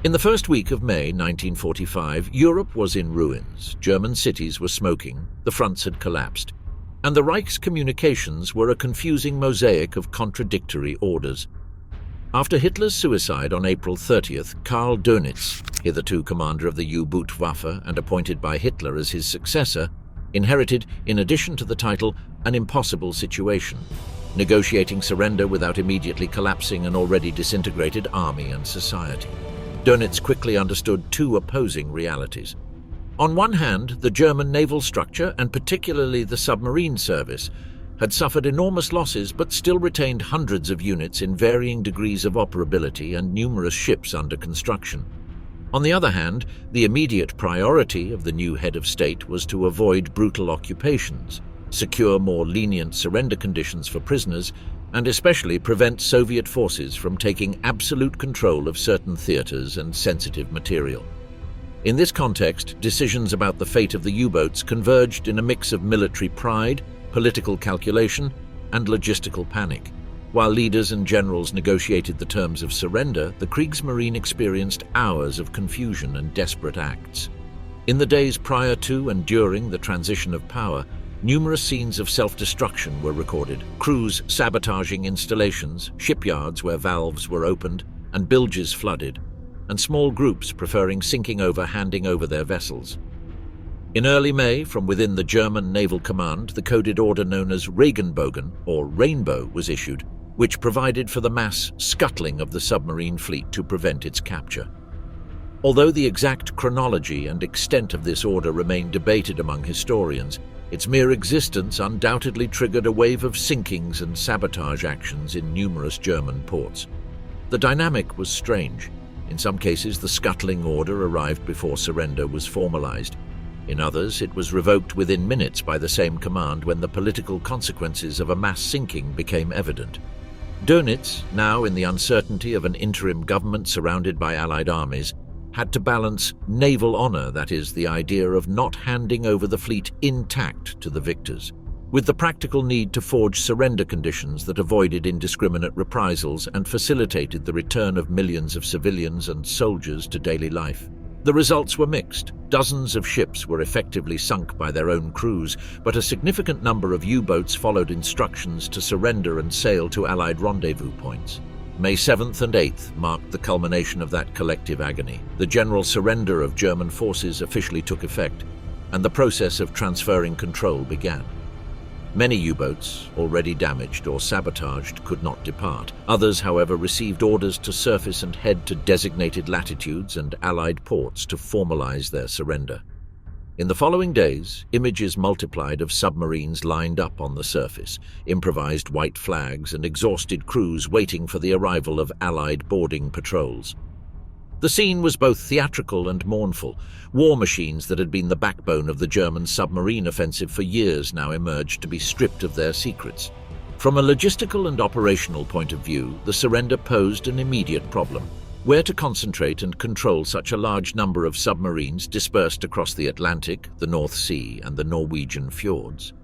In the first week of May 1945, Europe was in ruins, German cities were smoking, the fronts had collapsed, and the Reich's communications were a confusing mosaic of contradictory orders. After Hitler's suicide on April 30th, Karl Dönitz, hitherto commander of the U-Boot-Waffe and appointed by Hitler as his successor, inherited, in addition to the title, an impossible situation, negotiating surrender without immediately collapsing an already disintegrated army and society. Dönitz quickly understood two opposing realities. On one hand, the German naval structure, and particularly the submarine service, had suffered enormous losses but still retained hundreds of units in varying degrees of operability and numerous ships under construction. On the other hand, the immediate priority of the new head of state was to avoid brutal occupations, secure more lenient surrender conditions for prisoners, and especially prevent Soviet forces from taking absolute control of certain theaters and sensitive material. In this context, decisions about the fate of the U-boats converged in a mix of military pride, political calculation, and logistical panic. While leaders and generals negotiated the terms of surrender, the Kriegsmarine experienced hours of confusion and desperate acts. In the days prior to and during the transition of power, numerous scenes of self-destruction were recorded, crews sabotaging installations, shipyards where valves were opened and bilges flooded, and small groups preferring sinking over handing over their vessels. In early May, from within the German Naval Command, the coded order known as Regenbogen, or Rainbow, was issued, which provided for the mass scuttling of the submarine fleet to prevent its capture. Although the exact chronology and extent of this order remain debated among historians, its mere existence undoubtedly triggered a wave of sinkings and sabotage actions in numerous German ports. The dynamic was strange. In some cases, the scuttling order arrived before surrender was formalized. In others, it was revoked within minutes by the same command when the political consequences of a mass sinking became evident. Dönitz, now in the uncertainty of an interim government surrounded by Allied armies, had to balance naval honor, that is, the idea of not handing over the fleet intact to the victors, with the practical need to forge surrender conditions that avoided indiscriminate reprisals and facilitated the return of millions of civilians and soldiers to daily life. The results were mixed. Dozens of ships were effectively sunk by their own crews, but a significant number of U-boats followed instructions to surrender and sail to Allied rendezvous points. May 7th and 8th marked the culmination of that collective agony. The general surrender of German forces officially took effect, and the process of transferring control began. Many U-boats, already damaged or sabotaged, could not depart. Others, however, received orders to surface and head to designated latitudes and Allied ports to formalize their surrender. In the following days, images multiplied of submarines lined up on the surface, improvised white flags and exhausted crews waiting for the arrival of Allied boarding patrols. The scene was both theatrical and mournful. War machines that had been the backbone of the German submarine offensive for years now emerged to be stripped of their secrets. From a logistical and operational point of view, the surrender posed an immediate problem: where to concentrate and control such a large number of submarines dispersed across the Atlantic, the North Sea, and the Norwegian fjords.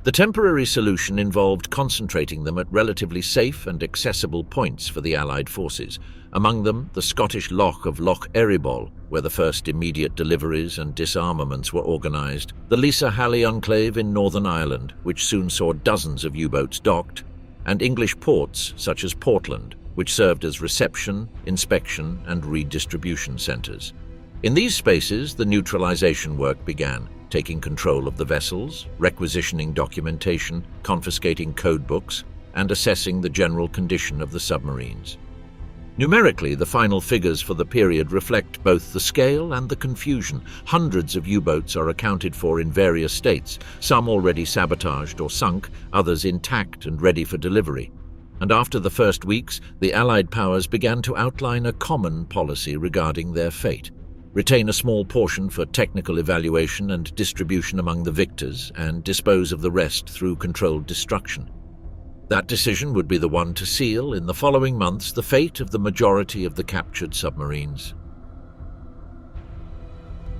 The temporary solution involved concentrating them at relatively safe and accessible points for the Allied forces, among them the Scottish loch of Loch Erebol, where the first immediate deliveries and disarmaments were organized, the Lisa Halley enclave in Northern Ireland, which soon saw dozens of U-boats docked, and English ports such as Portland, which served as reception, inspection, and redistribution centers. In these spaces, the neutralization work began, taking control of the vessels, requisitioning documentation, confiscating code books, and assessing the general condition of the submarines. Numerically, the final figures for the period reflect both the scale and the confusion. Hundreds of U-boats are accounted for in various states, some already sabotaged or sunk, others intact and ready for delivery. And after the first weeks, the Allied powers began to outline a common policy regarding their fate: retain a small portion for technical evaluation and distribution among the victors, and dispose of the rest through controlled destruction. That decision would be the one to seal, in the following months, the fate of the majority of the captured submarines.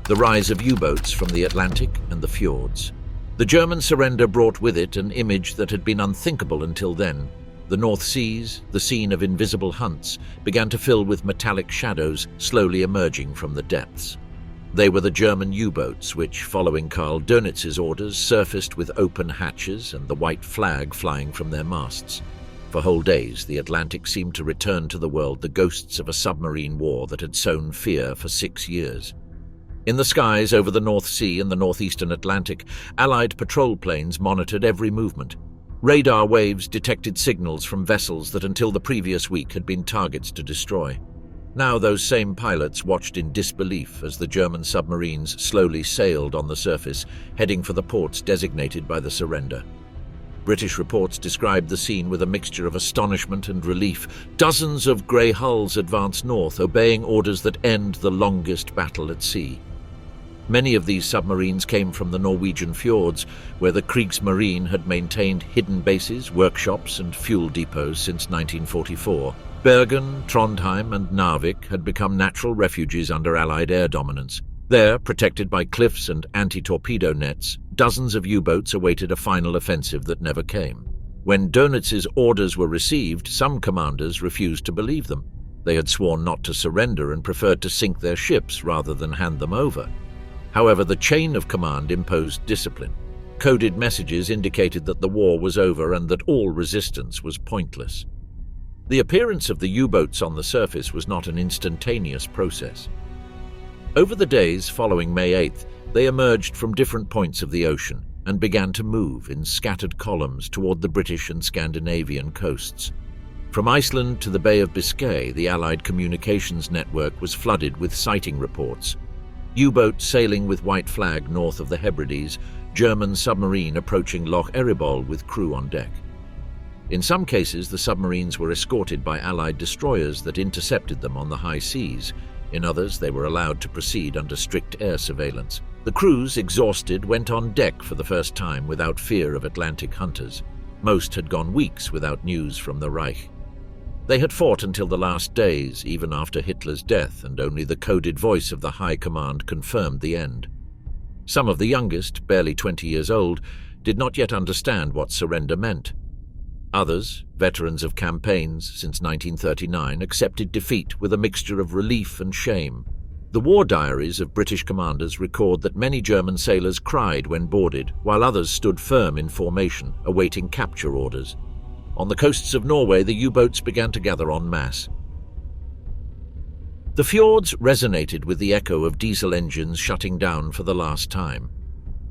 The rise of U-boats from the Atlantic and the fjords. The German surrender brought with it an image that had been unthinkable until then: The North Seas, the scene of invisible hunts, began to fill with metallic shadows slowly emerging from the depths. They were the German U-boats which, following Karl Dönitz's orders, surfaced with open hatches and the white flag flying from their masts. For whole days, the Atlantic seemed to return to the world the ghosts of a submarine war that had sown fear for 6 years. In the skies over the North Sea and the northeastern Atlantic, Allied patrol planes monitored every movement. Radar waves detected signals from vessels that until the previous week had been targets to destroy. Now those same pilots watched in disbelief as the German submarines slowly sailed on the surface, heading for the ports designated by the surrender. British reports described the scene with a mixture of astonishment and relief. Dozens of grey hulls advanced north, obeying orders that end the longest battle at sea. Many of these submarines came from the Norwegian fjords, where the Kriegsmarine had maintained hidden bases, workshops and fuel depots since 1944. Bergen, Trondheim and Narvik had become natural refuges under Allied air dominance. There, protected by cliffs and anti-torpedo nets, dozens of U-boats awaited a final offensive that never came. When Dönitz's orders were received, some commanders refused to believe them. They had sworn not to surrender and preferred to sink their ships rather than hand them over. However, the chain of command imposed discipline. Coded messages indicated that the war was over and that all resistance was pointless. The appearance of the U-boats on the surface was not an instantaneous process. Over the days following May 8th, they emerged from different points of the ocean and began to move in scattered columns toward the British and Scandinavian coasts. From Iceland to the Bay of Biscay, the Allied communications network was flooded with sighting reports. U-boat sailing with white flag north of the Hebrides, German submarine approaching Loch Erebol with crew on deck. In some cases, the submarines were escorted by Allied destroyers that intercepted them on the high seas. In others, they were allowed to proceed under strict air surveillance. The crews, exhausted, went on deck for the first time without fear of Atlantic hunters. Most had gone weeks without news from the Reich. They had fought until the last days, even after Hitler's death, and only the coded voice of the High Command confirmed the end. Some of the youngest, barely 20 years old, did not yet understand what surrender meant. Others, veterans of campaigns since 1939, accepted defeat with a mixture of relief and shame. The war diaries of British commanders record that many German sailors cried when boarded, while others stood firm in formation, awaiting capture orders. On the coasts of Norway, the U-boats began to gather en masse. The fjords resonated with the echo of diesel engines shutting down for the last time.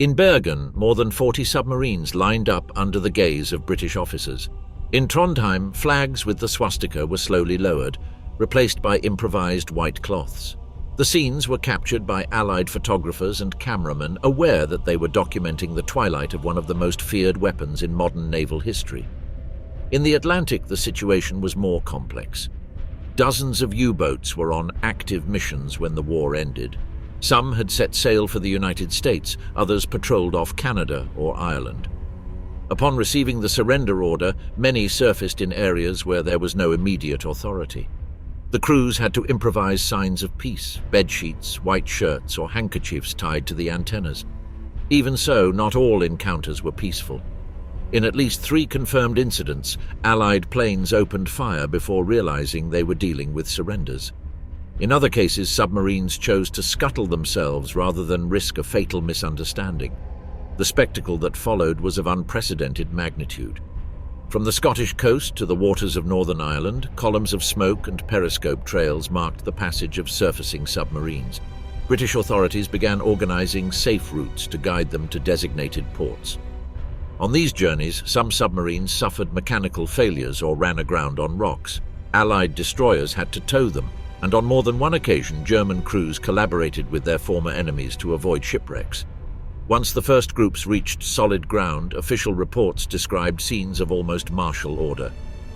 In Bergen, more than 40 submarines lined up under the gaze of British officers. In Trondheim, flags with the swastika were slowly lowered, replaced by improvised white cloths. The scenes were captured by Allied photographers and cameramen aware that they were documenting the twilight of one of the most feared weapons in modern naval history. In the Atlantic, the situation was more complex. Dozens of U-boats were on active missions when the war ended. Some had set sail for the United States, others patrolled off Canada or Ireland. Upon receiving the surrender order, many surfaced in areas where there was no immediate authority. The crews had to improvise signs of peace, bedsheets, white shirts, or handkerchiefs tied to the antennas. Even so, not all encounters were peaceful. In at least 3 confirmed incidents, Allied planes opened fire before realizing they were dealing with surrenders. In other cases, submarines chose to scuttle themselves rather than risk a fatal misunderstanding. The spectacle that followed was of unprecedented magnitude. From the Scottish coast to the waters of Northern Ireland, columns of smoke and periscope trails marked the passage of surfacing submarines. British authorities began organizing safe routes to guide them to designated ports. On these journeys, some submarines suffered mechanical failures or ran aground on rocks. Allied destroyers had to tow them, and on more than one occasion German crews collaborated with their former enemies to avoid shipwrecks. Once the first groups reached solid ground, official reports described scenes of almost martial order.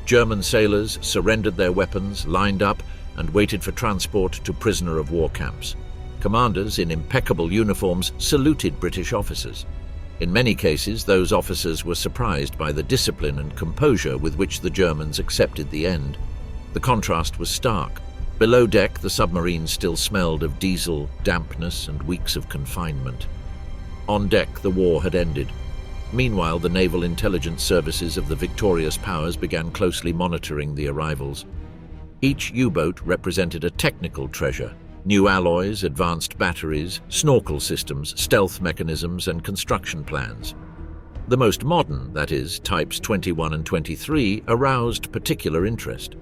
German sailors surrendered their weapons, lined up, and waited for transport to prisoner of war camps. Commanders in impeccable uniforms saluted British officers. In many cases, those officers were surprised by the discipline and composure with which the Germans accepted the end. The contrast was stark. Below deck, the submarines still smelled of diesel, dampness, and weeks of confinement. On deck, the war had ended. Meanwhile, the naval intelligence services of the victorious powers began closely monitoring the arrivals. Each U-boat represented a technical treasure: new alloys, advanced batteries, snorkel systems, stealth mechanisms, and construction plans. The most modern, that is, types 21 and 23, aroused particular interest.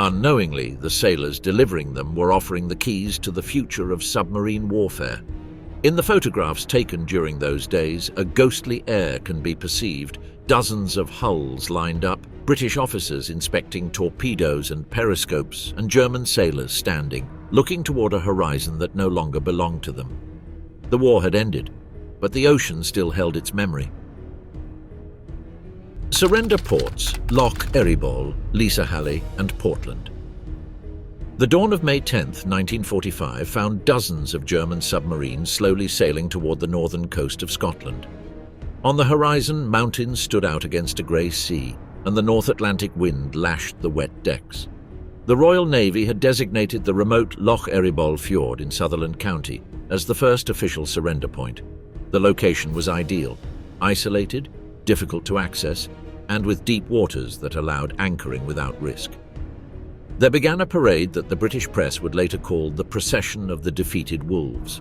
Unknowingly, the sailors delivering them were offering the keys to the future of submarine warfare. In the photographs taken during those days, a ghostly air can be perceived, dozens of hulls lined up, British officers inspecting torpedoes and periscopes, and German sailors standing, looking toward a horizon that no longer belonged to them. The war had ended, but the ocean still held its memory. Surrender ports: Loch Erebol, Lisa-Halle, and Portland. The dawn of May 10, 1945, found dozens of German submarines slowly sailing toward the northern coast of Scotland. On the horizon, mountains stood out against a grey sea, and the North Atlantic wind lashed the wet decks. The Royal Navy had designated the remote Loch Erebol fjord in Sutherland County as the first official surrender point. The location was ideal: isolated, difficult to access, and with deep waters that allowed anchoring without risk. There began a parade that the British press would later call the Procession of the Defeated Wolves.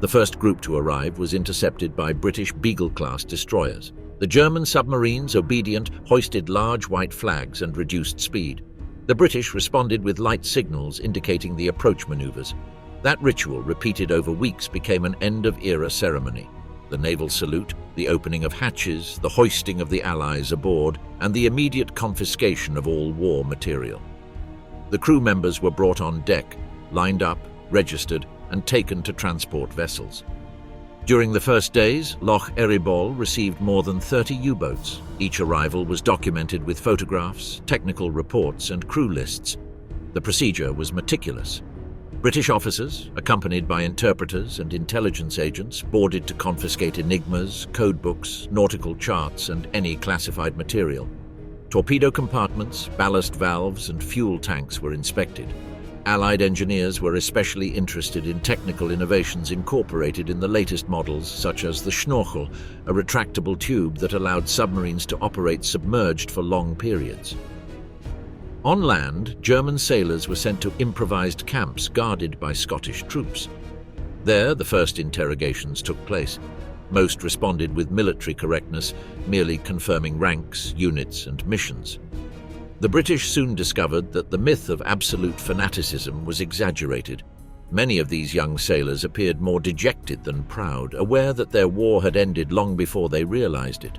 The first group to arrive was intercepted by British Beagle-class destroyers. The German submarines, obedient, hoisted large white flags and reduced speed. The British responded with light signals indicating the approach maneuvers. That ritual, repeated over weeks, became an end-of-era ceremony. The naval salute, the opening of hatches, the hoisting of the Allies aboard, and the immediate confiscation of all war material. The crew members were brought on deck, lined up, registered, and taken to transport vessels. During the first days, Loch Erebol received more than 30 U-boats. Each arrival was documented with photographs, technical reports, and crew lists. The procedure was meticulous. British officers, accompanied by interpreters and intelligence agents, boarded to confiscate enigmas, codebooks, nautical charts, and any classified material. Torpedo compartments, ballast valves, and fuel tanks were inspected. Allied engineers were especially interested in technical innovations incorporated in the latest models, such as the Schnorchel, a retractable tube that allowed submarines to operate submerged for long periods. On land, German sailors were sent to improvised camps guarded by Scottish troops. There, the first interrogations took place. Most responded with military correctness, merely confirming ranks, units, and missions. The British soon discovered that the myth of absolute fanaticism was exaggerated. Many of these young sailors appeared more dejected than proud, aware that their war had ended long before they realized it.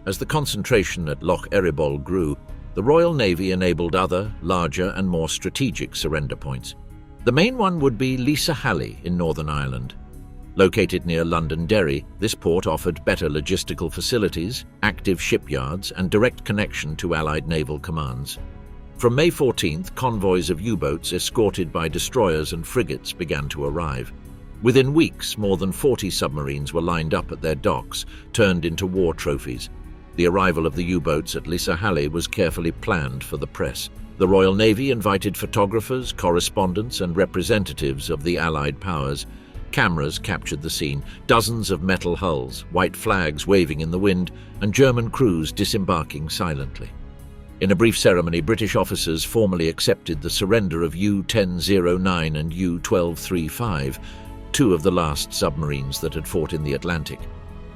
As the concentration at Loch Erebol grew, the Royal Navy enabled other, larger, and more strategic surrender points. The main one would be Lisa-Halle in Northern Ireland. Located near Londonderry, this port offered better logistical facilities, active shipyards, and direct connection to Allied naval commands. From May 14th, convoys of U-boats escorted by destroyers and frigates began to arrive. Within weeks, more than 40 submarines were lined up at their docks, turned into war trophies. The arrival of the U-boats at Lisa-Halle was carefully planned for the press. The Royal Navy invited photographers, correspondents, and representatives of the Allied powers. Cameras captured the scene: dozens of metal hulls, white flags waving in the wind, and German crews disembarking silently. In a brief ceremony, British officers formally accepted the surrender of U-1009 and U-1235, two of the last submarines that had fought in the Atlantic.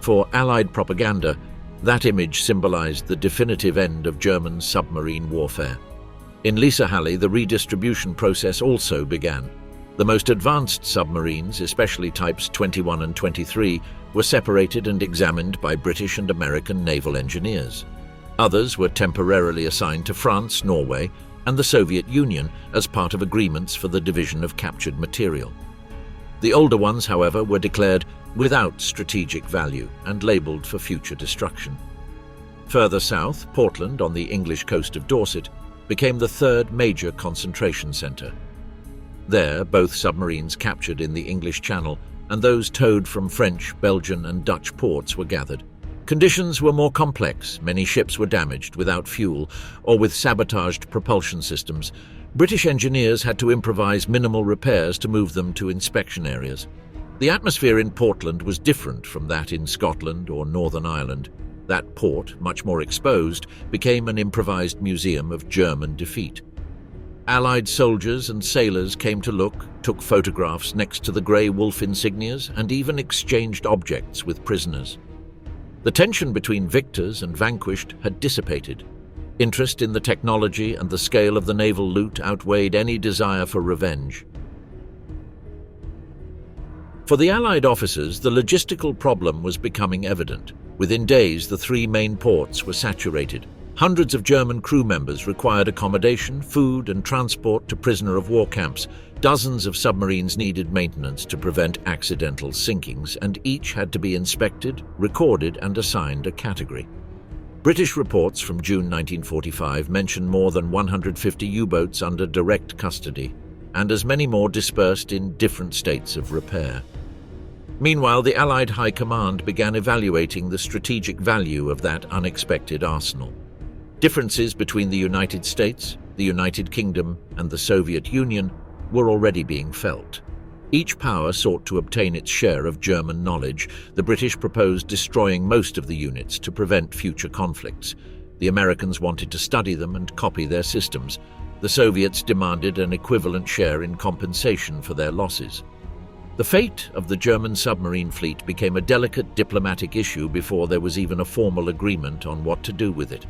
For Allied propaganda, that image symbolized the definitive end of German submarine warfare. In Lisa-Halle, the redistribution process also began. The most advanced submarines, especially types 21 and 23, were separated and examined by British and American naval engineers. Others were temporarily assigned to France, Norway, and the Soviet Union as part of agreements for the division of captured material. The older ones, however, were declared without strategic value and labelled for future destruction. Further south, Portland, on the English coast of Dorset, became the third major concentration centre. There, both submarines captured in the English Channel and those towed from French, Belgian, and Dutch ports were gathered. Conditions were more complex. Many ships were damaged without fuel or with sabotaged propulsion systems. British engineers had to improvise minimal repairs to move them to inspection areas. The atmosphere in Portland was different from that in Scotland or Northern Ireland. That port, much more exposed, became an improvised museum of German defeat. Allied soldiers and sailors came to look, took photographs next to the Grey Wolf insignias, and even exchanged objects with prisoners. The tension between victors and vanquished had dissipated. Interest in the technology and the scale of the naval loot outweighed any desire for revenge. For the Allied officers, the logistical problem was becoming evident. Within days, the three main ports were saturated. Hundreds of German crew members required accommodation, food, and transport to prisoner-of-war camps. Dozens of submarines needed maintenance to prevent accidental sinkings, and each had to be inspected, recorded, and assigned a category. British reports from June 1945 mention more than 150 U-boats under direct custody, and as many more dispersed in different states of repair. Meanwhile, the Allied High Command began evaluating the strategic value of that unexpected arsenal. Differences between the United States, the United Kingdom, and the Soviet Union were already being felt. Each power sought to obtain its share of German knowledge. The British proposed destroying most of the units to prevent future conflicts. The Americans wanted to study them and copy their systems. The Soviets demanded an equivalent share in compensation for their losses. The fate of the German submarine fleet became a delicate diplomatic issue before there was even a formal agreement on what to do with it.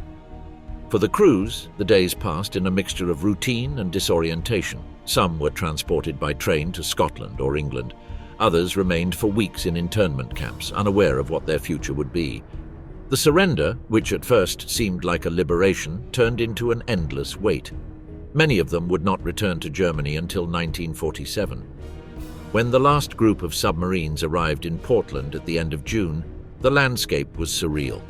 For the crews, the days passed in a mixture of routine and disorientation. Some were transported by train to Scotland or England. Others remained for weeks in internment camps, unaware of what their future would be. The surrender, which at first seemed like a liberation, turned into an endless wait. Many of them would not return to Germany until 1947. When the last group of submarines arrived in Portland at the end of June, the landscape was surreal.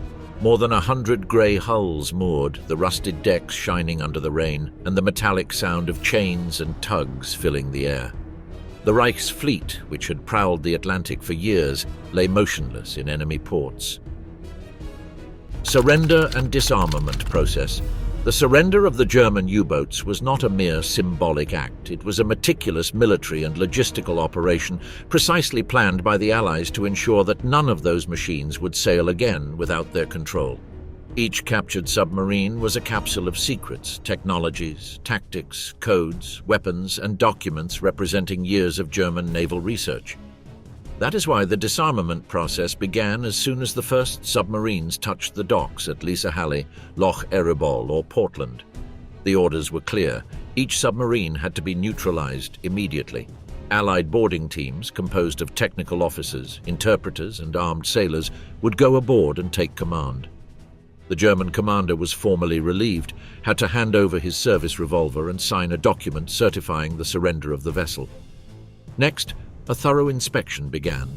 More than 100 grey hulls moored, the rusted decks shining under the rain, and the metallic sound of chains and tugs filling the air. The Reich's fleet, which had prowled the Atlantic for years, lay motionless in enemy ports. Surrender and disarmament process. The surrender of the German U-boats was not a mere symbolic act. It was a meticulous military and logistical operation precisely planned by the Allies to ensure that none of those machines would sail again without their control. Each captured submarine was a capsule of secrets, technologies, tactics, codes, weapons, and documents representing years of German naval research. That is why the disarmament process began as soon as the first submarines touched the docks at Liessehalle, Loch Erebol, or Portland. The orders were clear. Each submarine had to be neutralized immediately. Allied boarding teams, composed of technical officers, interpreters, and armed sailors, would go aboard and take command. The German commander was formally relieved, had to hand over his service revolver and sign a document certifying the surrender of the vessel. Next, a thorough inspection began.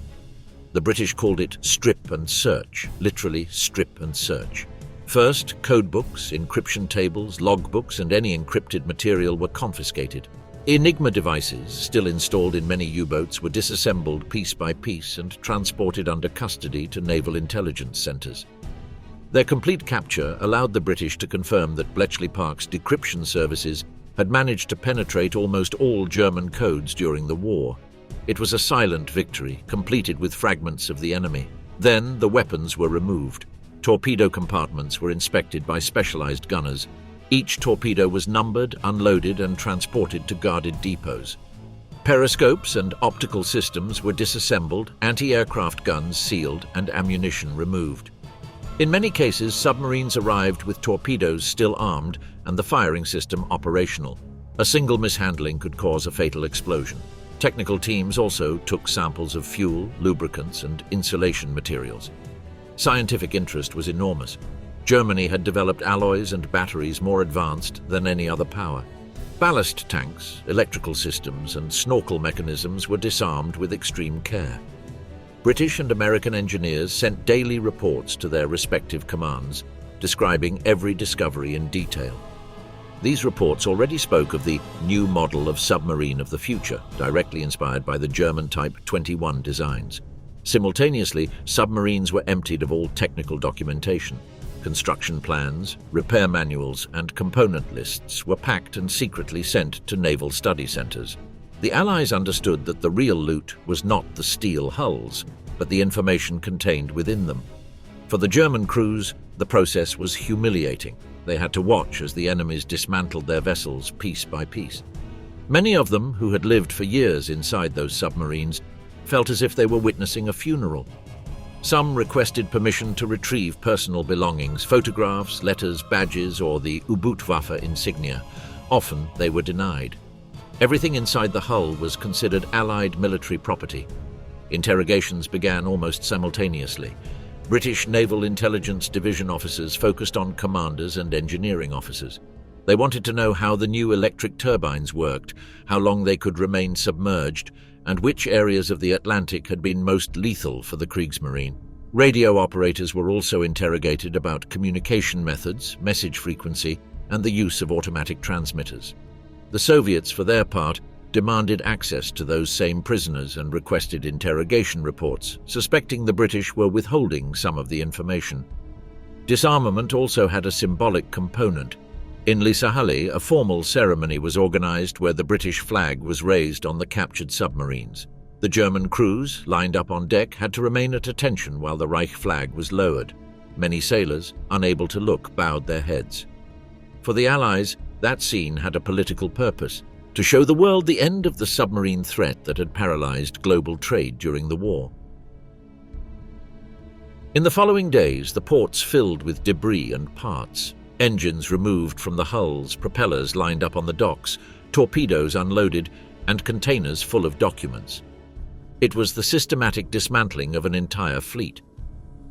The British called it strip and search, literally strip and search. First, codebooks, encryption tables, logbooks, and any encrypted material were confiscated. Enigma devices, still installed in many U-boats, were disassembled piece by piece and transported under custody to naval intelligence centers. Their complete capture allowed the British to confirm that Bletchley Park's decryption services had managed to penetrate almost all German codes during the war. It was a silent victory, completed with fragments of the enemy. Then the weapons were removed. Torpedo compartments were inspected by specialized gunners. Each torpedo was numbered, unloaded, and transported to guarded depots. Periscopes and optical systems were disassembled, anti-aircraft guns sealed, and ammunition removed. In many cases, submarines arrived with torpedoes still armed and the firing system operational. A single mishandling could cause a fatal explosion. Technical teams also took samples of fuel, lubricants, and insulation materials. Scientific interest was enormous. Germany had developed alloys and batteries more advanced than any other power. Ballast tanks, electrical systems, and snorkel mechanisms were disarmed with extreme care. British and American engineers sent daily reports to their respective commands, describing every discovery in detail. These reports already spoke of the new model of submarine of the future, directly inspired by the German Type 21 designs. Simultaneously, submarines were emptied of all technical documentation. Construction plans, repair manuals, and component lists were packed and secretly sent to naval study centers. The Allies understood that the real loot was not the steel hulls, but the information contained within them. For the German crews, the process was humiliating. They had to watch as the enemies dismantled their vessels piece by piece. Many of them, who had lived for years inside those submarines, felt as if they were witnessing a funeral. Some requested permission to retrieve personal belongings, photographs, letters, badges, or the U-Boot-Waffe insignia. Often they were denied. Everything inside the hull was considered Allied military property. Interrogations began almost simultaneously. British Naval Intelligence Division officers focused on commanders and engineering officers. They wanted to know how the new electric turbines worked, how long they could remain submerged, and which areas of the Atlantic had been most lethal for the Kriegsmarine. Radio operators were also interrogated about communication methods, message frequency, and the use of automatic transmitters. The Soviets, for their part, demanded access to those same prisoners and requested interrogation reports, suspecting the British were withholding some of the information. Disarmament also had a symbolic component. In Lisahalli, a formal ceremony was organized where the British flag was raised on the captured submarines. The German crews, lined up on deck, had to remain at attention while the Reich flag was lowered. Many sailors, unable to look, bowed their heads. For the Allies, that scene had a political purpose: to show the world the end of the submarine threat that had paralyzed global trade during the war. In the following days, the ports filled with debris and parts. Engines removed from the hulls, propellers lined up on the docks, torpedoes unloaded, and containers full of documents. It was the systematic dismantling of an entire fleet.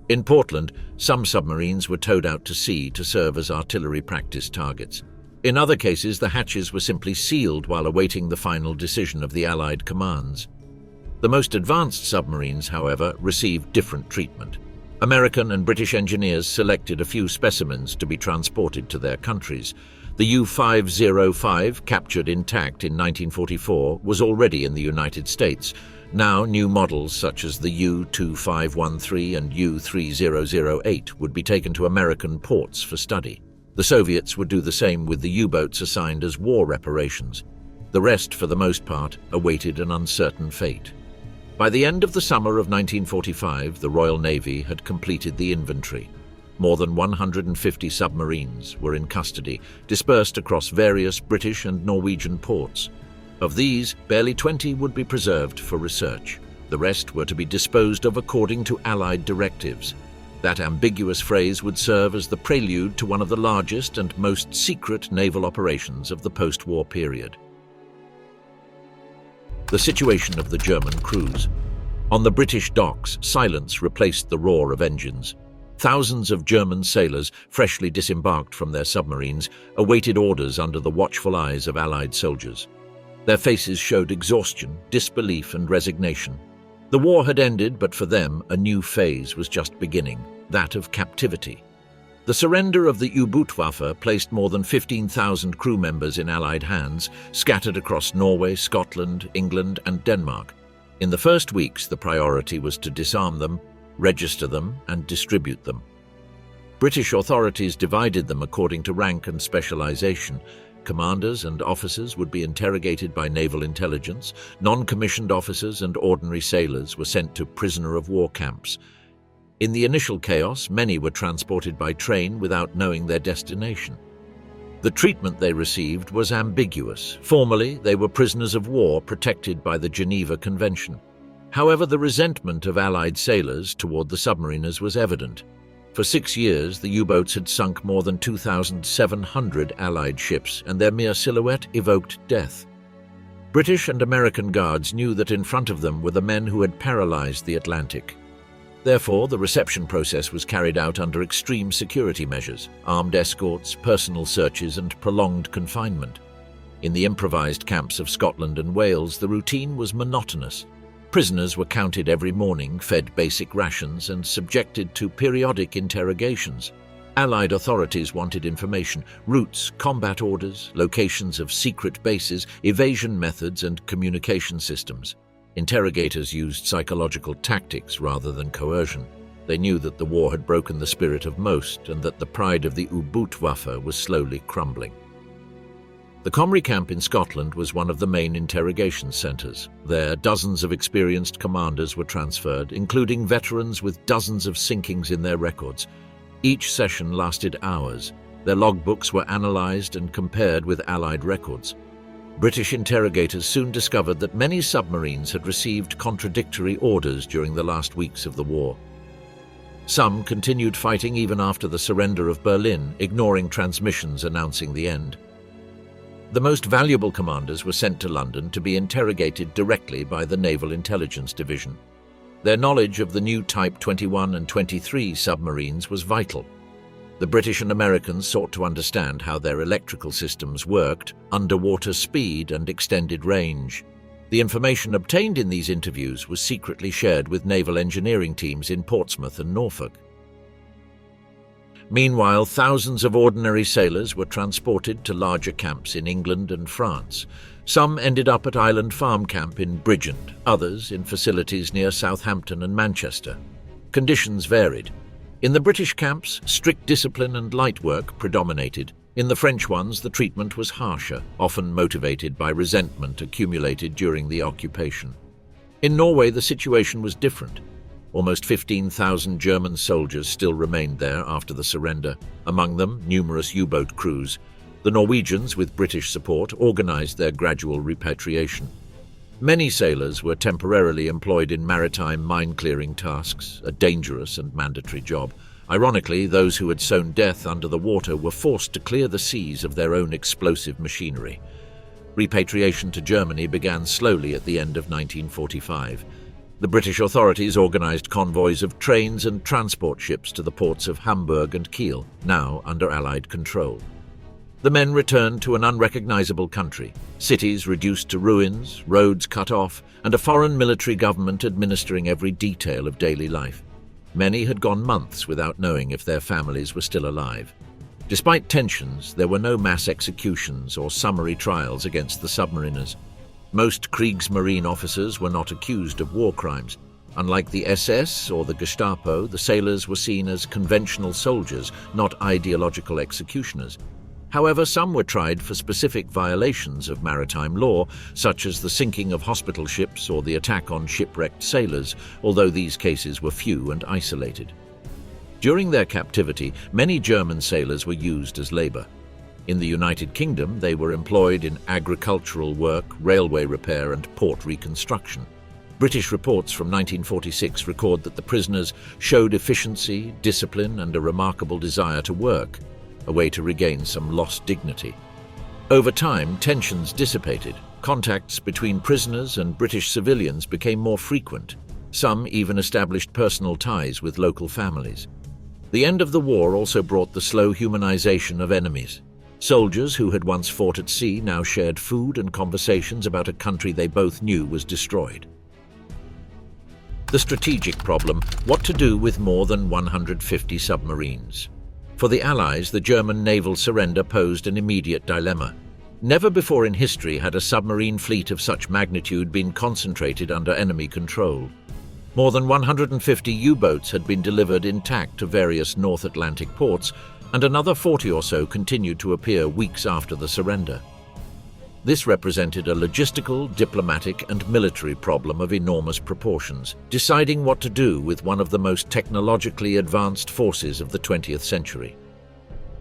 In Portland, some submarines were towed out to sea to serve as artillery practice targets. In other cases, the hatches were simply sealed while awaiting the final decision of the Allied commands. The most advanced submarines, however, received different treatment. American and British engineers selected a few specimens to be transported to their countries. The U-505, captured intact in 1944, was already in the United States. Now, new models such as the U-2513 and U-3008 would be taken to American ports for study. The Soviets would do the same with the U-boats assigned as war reparations. The rest, for the most part, awaited an uncertain fate. By the end of the summer of 1945, the Royal Navy had completed the inventory. More than 150 submarines were in custody, dispersed across various British and Norwegian ports. Of these, barely 20 would be preserved for research. The rest were to be disposed of according to Allied directives. That ambiguous phrase would serve as the prelude to one of the largest and most secret naval operations of the post-war period. The situation of the German crews. On the British docks, silence replaced the roar of engines. Thousands of German sailors, freshly disembarked from their submarines, awaited orders under the watchful eyes of Allied soldiers. Their faces showed exhaustion, disbelief, and resignation. The war had ended, but for them, a new phase was just beginning, that of captivity. The surrender of the U-Boot-Waffe placed more than 15,000 crew members in Allied hands, scattered across Norway, Scotland, England, and Denmark. In the first weeks, the priority was to disarm them, register them, and distribute them. British authorities divided them according to rank and specialization. Commanders and officers would be interrogated by naval intelligence. Non-commissioned officers and ordinary sailors were sent to prisoner-of-war camps. In the initial chaos, many were transported by train without knowing their destination. The treatment they received was ambiguous. Formally, they were prisoners of war protected by the Geneva Convention. However, the resentment of Allied sailors toward the submariners was evident. For 6 years, the U-boats had sunk more than 2,700 Allied ships, and their mere silhouette evoked death. British and American guards knew that in front of them were the men who had paralyzed the Atlantic. Therefore, the reception process was carried out under extreme security measures, armed escorts, personal searches, and prolonged confinement. In the improvised camps of Scotland and Wales, the routine was monotonous. Prisoners were counted every morning, fed basic rations, and subjected to periodic interrogations. Allied authorities wanted information: routes, combat orders, locations of secret bases, evasion methods, and communication systems. Interrogators used psychological tactics rather than coercion. They knew that the war had broken the spirit of most and that the pride of the U-Boot-Waffe was slowly crumbling. The Comrie camp in Scotland was one of the main interrogation centres. There, dozens of experienced commanders were transferred, including veterans with dozens of sinkings in their records. Each session lasted hours. Their logbooks were analysed and compared with Allied records. British interrogators soon discovered that many submarines had received contradictory orders during the last weeks of the war. Some continued fighting even after the surrender of Berlin, ignoring transmissions announcing the end. The most valuable commanders were sent to London to be interrogated directly by the Naval Intelligence Division. Their knowledge of the new Type 21 and 23 submarines was vital. The British and Americans sought to understand how their electrical systems worked, underwater speed and extended range. The information obtained in these interviews was secretly shared with naval engineering teams in Portsmouth and Norfolk. Meanwhile, thousands of ordinary sailors were transported to larger camps in England and France. Some ended up at Island Farm Camp in Bridgend, others in facilities near Southampton and Manchester. Conditions varied. In the British camps, strict discipline and light work predominated. In the French ones, the treatment was harsher, often motivated by resentment accumulated during the occupation. In Norway, the situation was different. Almost 15,000 German soldiers still remained there after the surrender, among them numerous U-boat crews. The Norwegians, with British support, organised their gradual repatriation. Many sailors were temporarily employed in maritime mine-clearing tasks, a dangerous and mandatory job. Ironically, those who had sown death under the water were forced to clear the seas of their own explosive machinery. Repatriation to Germany began slowly at the end of 1945. The British authorities organised convoys of trains and transport ships to the ports of Hamburg and Kiel, now under Allied control. The men returned to an unrecognisable country, cities reduced to ruins, roads cut off, and a foreign military government administering every detail of daily life. Many had gone months without knowing if their families were still alive. Despite tensions, there were no mass executions or summary trials against the submariners. Most Kriegsmarine officers were not accused of war crimes. Unlike the SS or the Gestapo, the sailors were seen as conventional soldiers, not ideological executioners. However, some were tried for specific violations of maritime law, such as the sinking of hospital ships or the attack on shipwrecked sailors, although these cases were few and isolated. During their captivity, many German sailors were used as labour. In the United Kingdom, they were employed in agricultural work, railway repair and port reconstruction. British reports from 1946 record that the prisoners showed efficiency, discipline and a remarkable desire to work, a way to regain some lost dignity. Over time, tensions dissipated. Contacts between prisoners and British civilians became more frequent. Some even established personal ties with local families. The end of the war also brought the slow humanization of enemies. Soldiers who had once fought at sea now shared food and conversations about a country they both knew was destroyed. The strategic problem: what to do with more than 150 submarines. For the Allies, the German naval surrender posed an immediate dilemma. Never before in history had a submarine fleet of such magnitude been concentrated under enemy control. More than 150 U-boats had been delivered intact to various North Atlantic ports, and another 40 or so continued to appear weeks after the surrender. This represented a logistical, diplomatic and military problem of enormous proportions, deciding what to do with one of the most technologically advanced forces of the 20th century.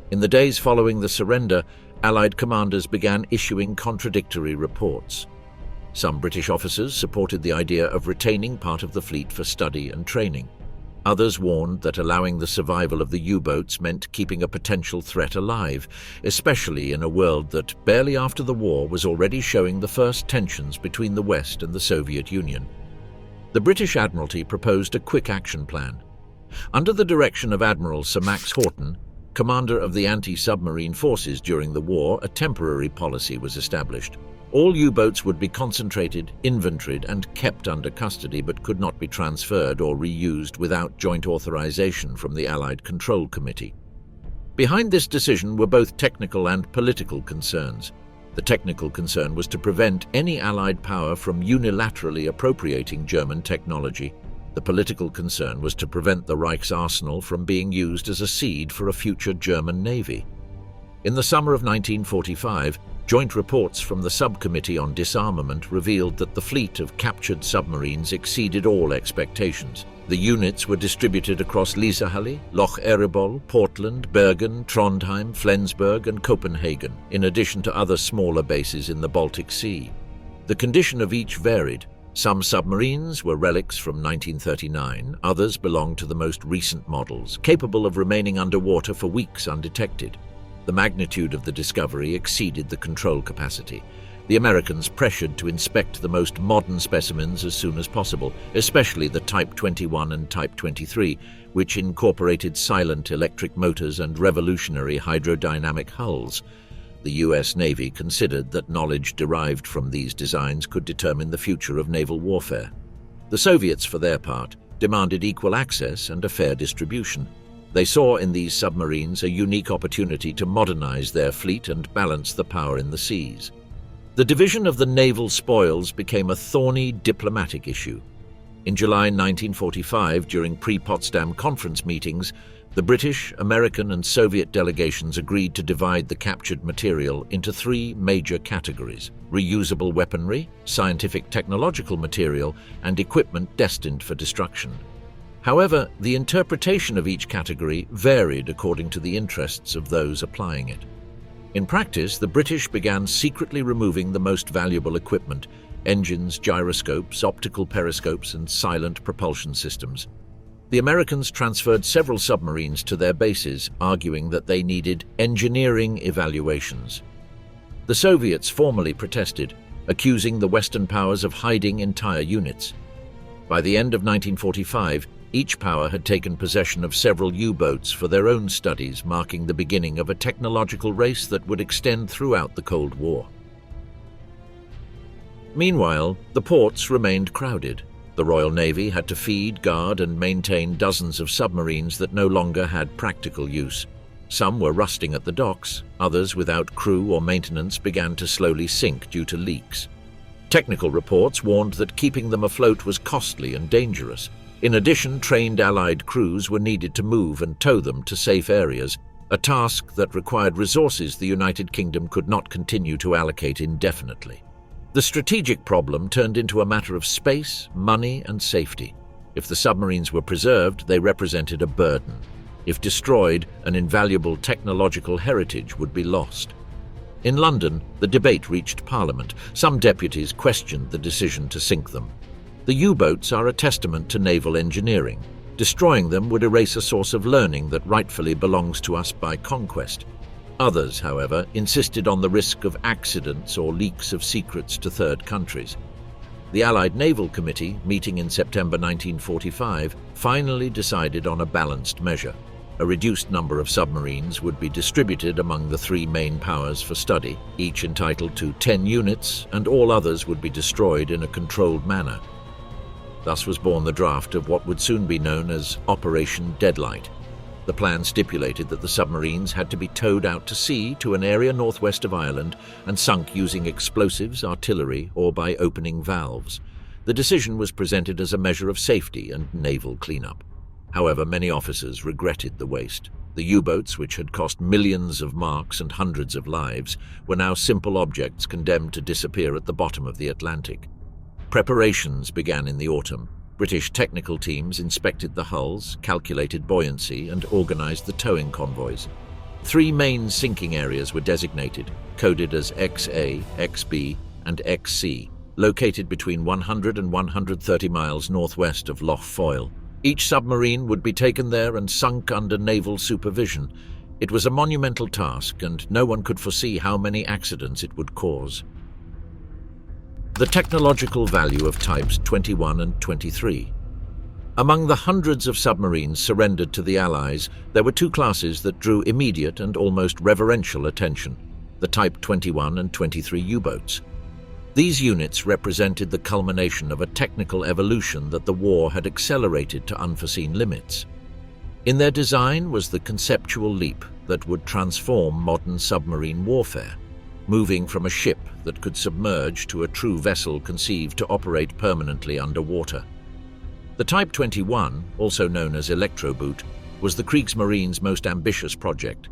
In the days following the surrender, Allied commanders began issuing contradictory reports. Some British officers supported the idea of retaining part of the fleet for study and training. Others warned that allowing the survival of the U-boats meant keeping a potential threat alive, especially in a world that, barely after the war, was already showing the first tensions between the West and the Soviet Union. The British Admiralty proposed a quick action plan. Under the direction of Admiral Sir Max Horton, commander of the anti-submarine forces during the war, a temporary policy was established. All U-boats would be concentrated, inventoried and kept under custody, but could not be transferred or reused without joint authorization from the Allied Control Committee. Behind this decision were both technical and political concerns. The technical concern was to prevent any Allied power from unilaterally appropriating German technology. The political concern was to prevent the Reich's arsenal from being used as a seed for a future German navy. In the summer of 1945, Joint reports from the Subcommittee on Disarmament revealed that the fleet of captured submarines exceeded all expectations. The units were distributed across Liesehalley, Loch Erebol, Portland, Bergen, Trondheim, Flensburg and Copenhagen, in addition to other smaller bases in the Baltic Sea. The condition of each varied. Some submarines were relics from 1939, others belonged to the most recent models, capable of remaining underwater for weeks undetected. The magnitude of the discovery exceeded the control capacity. The Americans pressured to inspect the most modern specimens as soon as possible, especially the Type 21 and Type 23, which incorporated silent electric motors and revolutionary hydrodynamic hulls. The US Navy considered that knowledge derived from these designs could determine the future of naval warfare. The Soviets, for their part, demanded equal access and a fair distribution. They saw in these submarines a unique opportunity to modernize their fleet and balance the power in the seas. The division of the naval spoils became a thorny diplomatic issue. In July 1945, during pre-Potsdam conference meetings, the British, American and Soviet delegations agreed to divide the captured material into three major categories: reusable weaponry, scientific technological material, and equipment destined for destruction. However, the interpretation of each category varied according to the interests of those applying it. In practice, the British began secretly removing the most valuable equipment: engines, gyroscopes, optical periscopes, and silent propulsion systems. The Americans transferred several submarines to their bases, arguing that they needed engineering evaluations. The Soviets formally protested, accusing the Western powers of hiding entire units. By the end of 1945, each power had taken possession of several U-boats for their own studies, marking the beginning of a technological race that would extend throughout the Cold War. Meanwhile, the ports remained crowded. The Royal Navy had to feed, guard, and maintain dozens of submarines that no longer had practical use. Some were rusting at the docks, others without crew or maintenance began to slowly sink due to leaks. Technical reports warned that keeping them afloat was costly and dangerous. In addition, trained Allied crews were needed to move and tow them to safe areas, a task that required resources the United Kingdom could not continue to allocate indefinitely. The strategic problem turned into a matter of space, money, and safety. If the submarines were preserved, they represented a burden. If destroyed, an invaluable technological heritage would be lost. In London, the debate reached Parliament. Some deputies questioned the decision to sink them. The U-boats are a testament to naval engineering. Destroying them would erase a source of learning that rightfully belongs to us by conquest. Others, however, insisted on the risk of accidents or leaks of secrets to third countries. The Allied Naval Committee, meeting in September 1945, finally decided on a balanced measure. A reduced number of submarines would be distributed among the three main powers for study, each entitled to 10 units, and all others would be destroyed in a controlled manner. Thus was born the draft of what would soon be known as Operation Deadlight. The plan stipulated that the submarines had to be towed out to sea to an area northwest of Ireland and sunk using explosives, artillery, or by opening valves. The decision was presented as a measure of safety and naval cleanup. However, many officers regretted the waste. The U-boats, which had cost millions of marks and hundreds of lives, were now simple objects condemned to disappear at the bottom of the Atlantic. Preparations began in the autumn. British technical teams inspected the hulls, calculated buoyancy, and organized the towing convoys. Three main sinking areas were designated, coded as XA, XB, and XC, located between 100 and 130 miles northwest of Lough Foyle. Each submarine would be taken there and sunk under naval supervision. It was a monumental task, and no one could foresee how many accidents it would cause. The technological value of types 21 and 23. Among the hundreds of submarines surrendered to the Allies, there were two classes that drew immediate and almost reverential attention: the Type 21 and 23 U-boats. These units represented the culmination of a technical evolution that the war had accelerated to unforeseen limits. In their design was the conceptual leap that would transform modern submarine warfare, moving from a ship that could submerge to a true vessel conceived to operate permanently underwater. The Type 21, also known as Electroboot, was the Kriegsmarine's most ambitious project.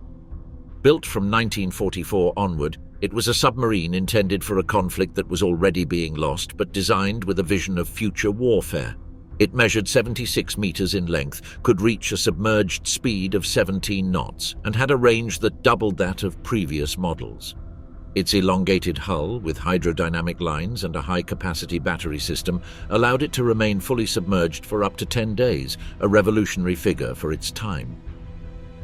Built from 1944 onward, It was a submarine intended for a conflict that was already being lost, but designed with a vision of future warfare. It measured 76 meters in length, could reach a submerged speed of 17 knots, and had a range that doubled that of previous models. Its elongated hull, with hydrodynamic lines and a high-capacity battery system, allowed it to remain fully submerged for up to 10 days, a revolutionary figure for its time.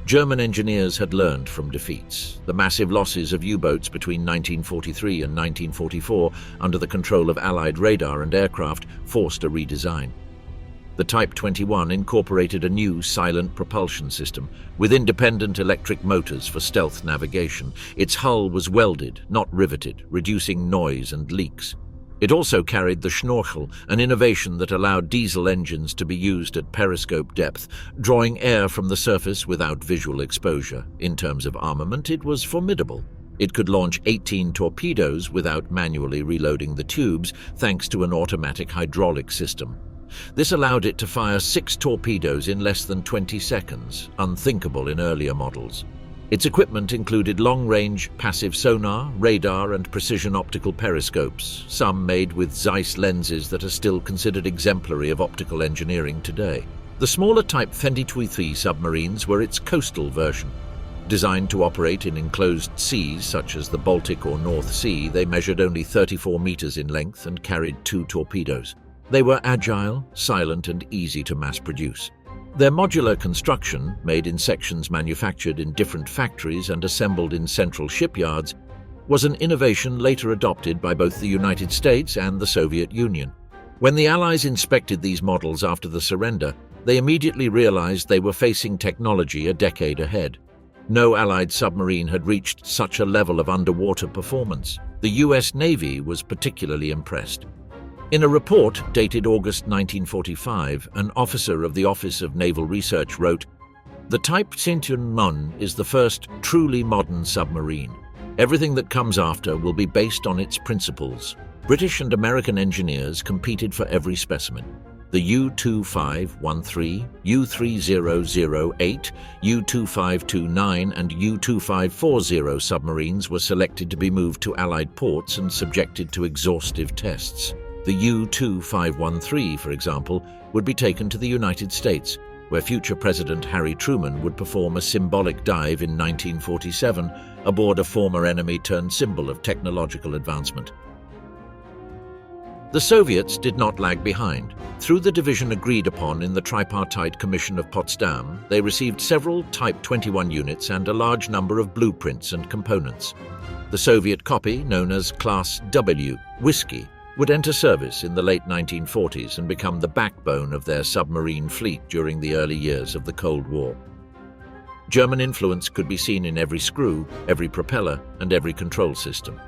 German engineers had learned from defeats. The massive losses of U-boats between 1943 and 1944, under the control of Allied radar and aircraft, forced a redesign. The Type 21 incorporated a new silent propulsion system with independent electric motors for stealth navigation. Its hull was welded, not riveted, reducing noise and leaks. It also carried the Schnorchel, an innovation that allowed diesel engines to be used at periscope depth, drawing air from the surface without visual exposure. In terms of armament, it was formidable. It could launch 18 torpedoes without manually reloading the tubes, thanks to an automatic hydraulic system. This allowed it to fire 6 torpedoes in less than 20 seconds, unthinkable in earlier models. Its equipment included long-range passive sonar, radar, and precision optical periscopes, some made with Zeiss lenses that are still considered exemplary of optical engineering today. The smaller Type xxiii submarines were its coastal version. Designed to operate in enclosed seas such as the Baltic or North Sea, they measured only 34 meters in length and carried 2 torpedoes. They were agile, silent, and easy to mass-produce. Their modular construction, made in sections manufactured in different factories and assembled in central shipyards, was an innovation later adopted by both the United States and the Soviet Union. When the Allies inspected these models after the surrender, they immediately realized they were facing technology a decade ahead. No Allied submarine had reached such a level of underwater performance. The US Navy was particularly impressed. In a report dated August 1945, an officer of the Office of Naval Research wrote, "The Type xxiii is the first truly modern submarine. Everything that comes after will be based on its principles." British and American engineers competed for every specimen. The U-2513, U-3008, U-2529 and U-2540 submarines were selected to be moved to Allied ports and subjected to exhaustive tests. The U-2513, for example, would be taken to the United States, where future President Harry Truman would perform a symbolic dive in 1947 aboard a former enemy-turned-symbol of technological advancement. The Soviets did not lag behind. Through the division agreed upon in the Tripartite Commission of Potsdam, they received several Type 21 units and a large number of blueprints and components. The Soviet copy, known as Class W, Whiskey, would enter service in the late 1940s and become the backbone of their submarine fleet during the early years of the Cold War. German influence could be seen in every screw, every propeller, and every control system.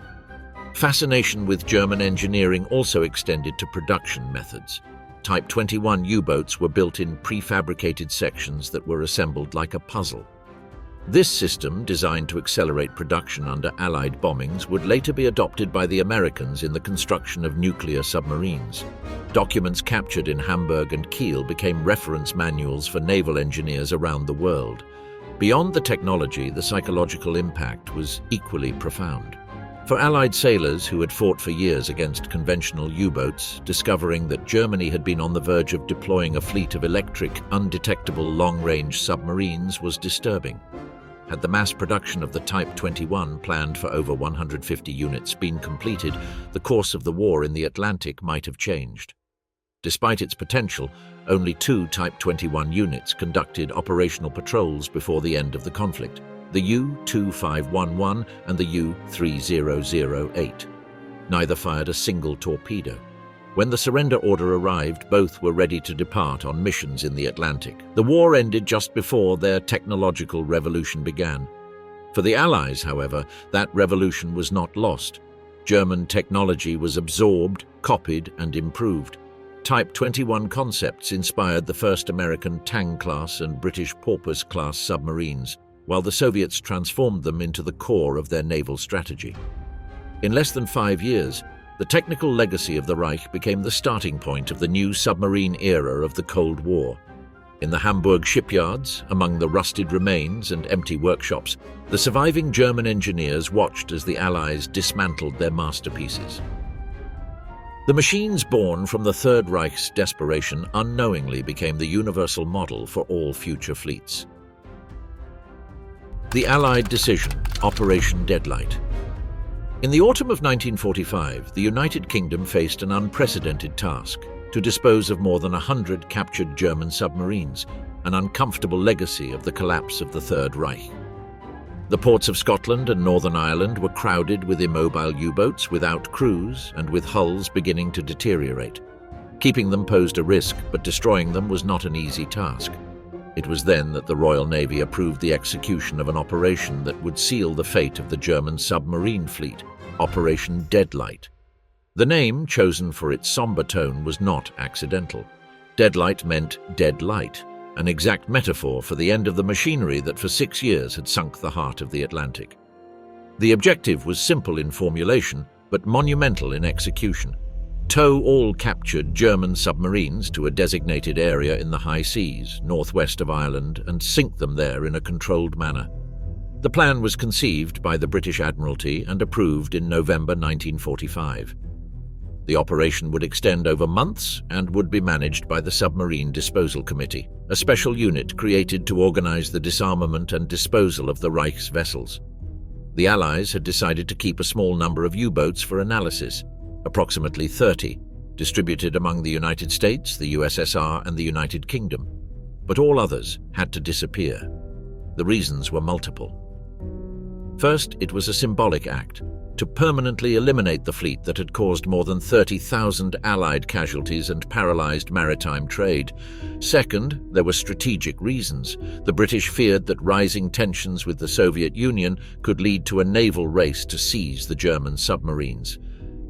Fascination with German engineering also extended to production methods. Type 21 U-boats were built in prefabricated sections that were assembled like a puzzle. This system, designed to accelerate production under Allied bombings, would later be adopted by the Americans in the construction of nuclear submarines. Documents captured in Hamburg and Kiel became reference manuals for naval engineers around the world. Beyond the technology, the psychological impact was equally profound. For Allied sailors who had fought for years against conventional U-boats, discovering that Germany had been on the verge of deploying a fleet of electric, undetectable long-range submarines was disturbing. Had the mass production of the Type 21, planned for over 150 units, been completed, the course of the war in the Atlantic might have changed. Despite its potential, only 2 Type 21 units conducted operational patrols before the end of the conflict, the U-2511 and the U-3008. Neither fired a single torpedo. When the surrender order arrived, both were ready to depart on missions in the Atlantic. The war ended just before their technological revolution began. For the Allies, however, that revolution was not lost. German technology was absorbed, copied, and improved. Type 21 concepts inspired the first American Tang-class and British Porpoise-class submarines, while the Soviets transformed them into the core of their naval strategy. In less than 5 years, the technical legacy of the Reich became the starting point of the new submarine era of the Cold War. In the Hamburg shipyards, among the rusted remains and empty workshops, the surviving German engineers watched as the Allies dismantled their masterpieces. The machines born from the Third Reich's desperation unknowingly became the universal model for all future fleets. The Allied decision, Operation Deadlight. In the autumn of 1945, the United Kingdom faced an unprecedented task: to dispose of more than 100 captured German submarines, an uncomfortable legacy of the collapse of the Third Reich. The ports of Scotland and Northern Ireland were crowded with immobile U-boats without crews and with hulls beginning to deteriorate. Keeping them posed a risk, but destroying them was not an easy task. It was then that the Royal Navy approved the execution of an operation that would seal the fate of the German submarine fleet, Operation Deadlight. The name, chosen for its somber tone, was not accidental. Deadlight meant dead light, an exact metaphor for the end of the machinery that for 6 years had sunk the heart of the Atlantic. The objective was simple in formulation, but monumental in execution: tow all captured German submarines to a designated area in the high seas, northwest of Ireland, and sink them there in a controlled manner. The plan was conceived by the British Admiralty and approved in November 1945. The operation would extend over months and would be managed by the Submarine Disposal Committee, a special unit created to organize the disarmament and disposal of the Reich's vessels. The Allies had decided to keep a small number of U-boats for analysis, approximately 30, distributed among the United States, the USSR, and the United Kingdom. But all others had to disappear. The reasons were multiple. First, it was a symbolic act to permanently eliminate the fleet that had caused more than 30,000 Allied casualties and paralyzed maritime trade. Second, there were strategic reasons. The British feared that rising tensions with the Soviet Union could lead to a naval race to seize the German submarines.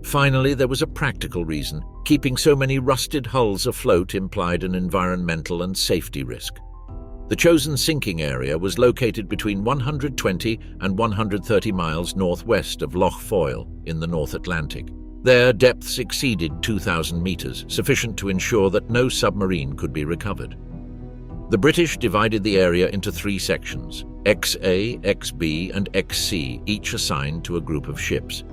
Finally, there was a practical reason. Keeping so many rusted hulls afloat implied an environmental and safety risk. The chosen sinking area was located between 120 and 130 miles northwest of Loch Foyle in the North Atlantic. There, depths exceeded 2,000 meters, sufficient to ensure that no submarine could be recovered. The British divided the area into 3 sections: XA, XB, and XC, each assigned to a group of ships.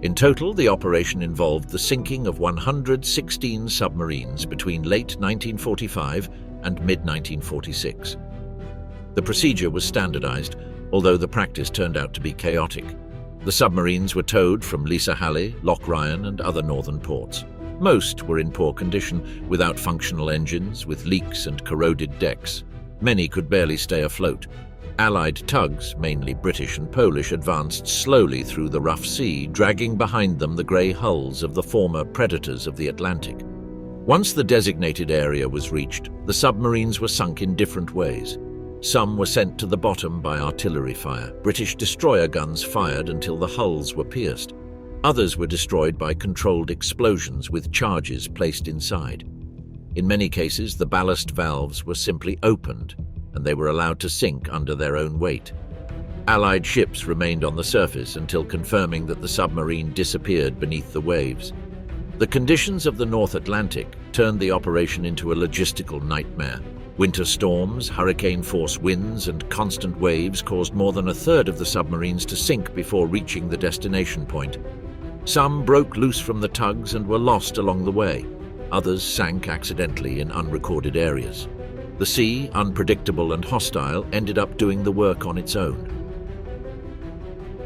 In total, the operation involved the sinking of 116 submarines between late 1945 and mid-1946. The procedure was standardized, although the practice turned out to be chaotic. The submarines were towed from Lisahalle, Loch Ryan, and other northern ports. Most were in poor condition, without functional engines, with leaks and corroded decks. Many could barely stay afloat. Allied tugs, mainly British and Polish, advanced slowly through the rough sea, dragging behind them the grey hulls of the former predators of the Atlantic. Once the designated area was reached, the submarines were sunk in different ways. Some were sent to the bottom by artillery fire. British destroyer guns fired until the hulls were pierced. Others were destroyed by controlled explosions with charges placed inside. In many cases, the ballast valves were simply opened, and they were allowed to sink under their own weight. Allied ships remained on the surface until confirming that the submarine disappeared beneath the waves. The conditions of the North Atlantic turned the operation into a logistical nightmare. Winter storms, hurricane-force winds, and constant waves caused more than a third of the submarines to sink before reaching the destination point. Some broke loose from the tugs and were lost along the way. Others sank accidentally in unrecorded areas. The sea, unpredictable and hostile, ended up doing the work on its own.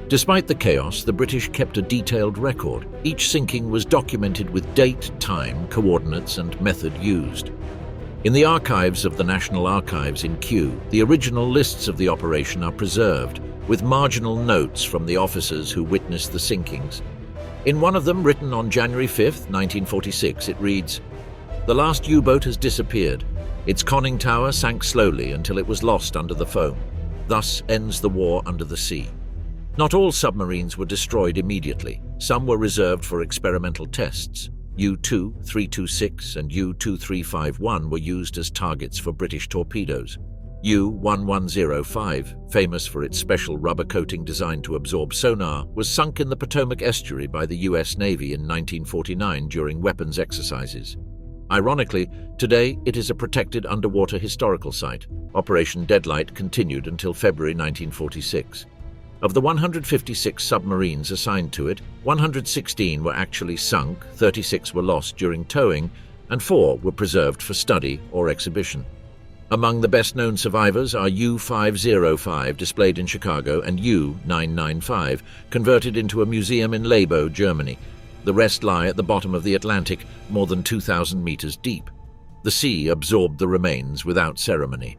Despite the chaos, the British kept a detailed record. Each sinking was documented with date, time, coordinates, and method used. In the archives of the National Archives in Kew, the original lists of the operation are preserved, with marginal notes from the officers who witnessed the sinkings. In one of them, written on January 5, 1946, it reads, "The last U-boat has disappeared. Its conning tower sank slowly until it was lost under the foam. Thus ends the war under the sea." Not all submarines were destroyed immediately. Some were reserved for experimental tests. U-2326 and U-2351 were used as targets for British torpedoes. U-1105, famous for its special rubber coating designed to absorb sonar, was sunk in the Potomac estuary by the US Navy in 1949 during weapons exercises. Ironically, today it is a protected underwater historical site. Operation Deadlight continued until February 1946. Of the 156 submarines assigned to it, 116 were actually sunk, 36 were lost during towing, and 4 were preserved for study or exhibition. Among the best-known survivors are U-505, displayed in Chicago, and U-995, converted into a museum in Labo, Germany. The rest lie at the bottom of the Atlantic, more than 2,000 meters deep. The sea absorbed the remains without ceremony.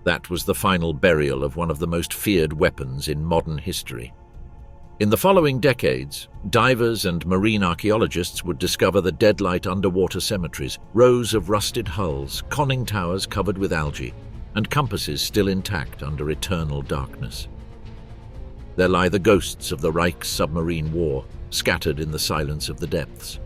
That was the final burial of one of the most feared weapons in modern history. In the following decades, divers and marine archaeologists would discover the Deadlight underwater cemeteries, rows of rusted hulls, conning towers covered with algae, and compasses still intact under eternal darkness. There lie the ghosts of the Reich's submarine war, scattered in the silence of the depths.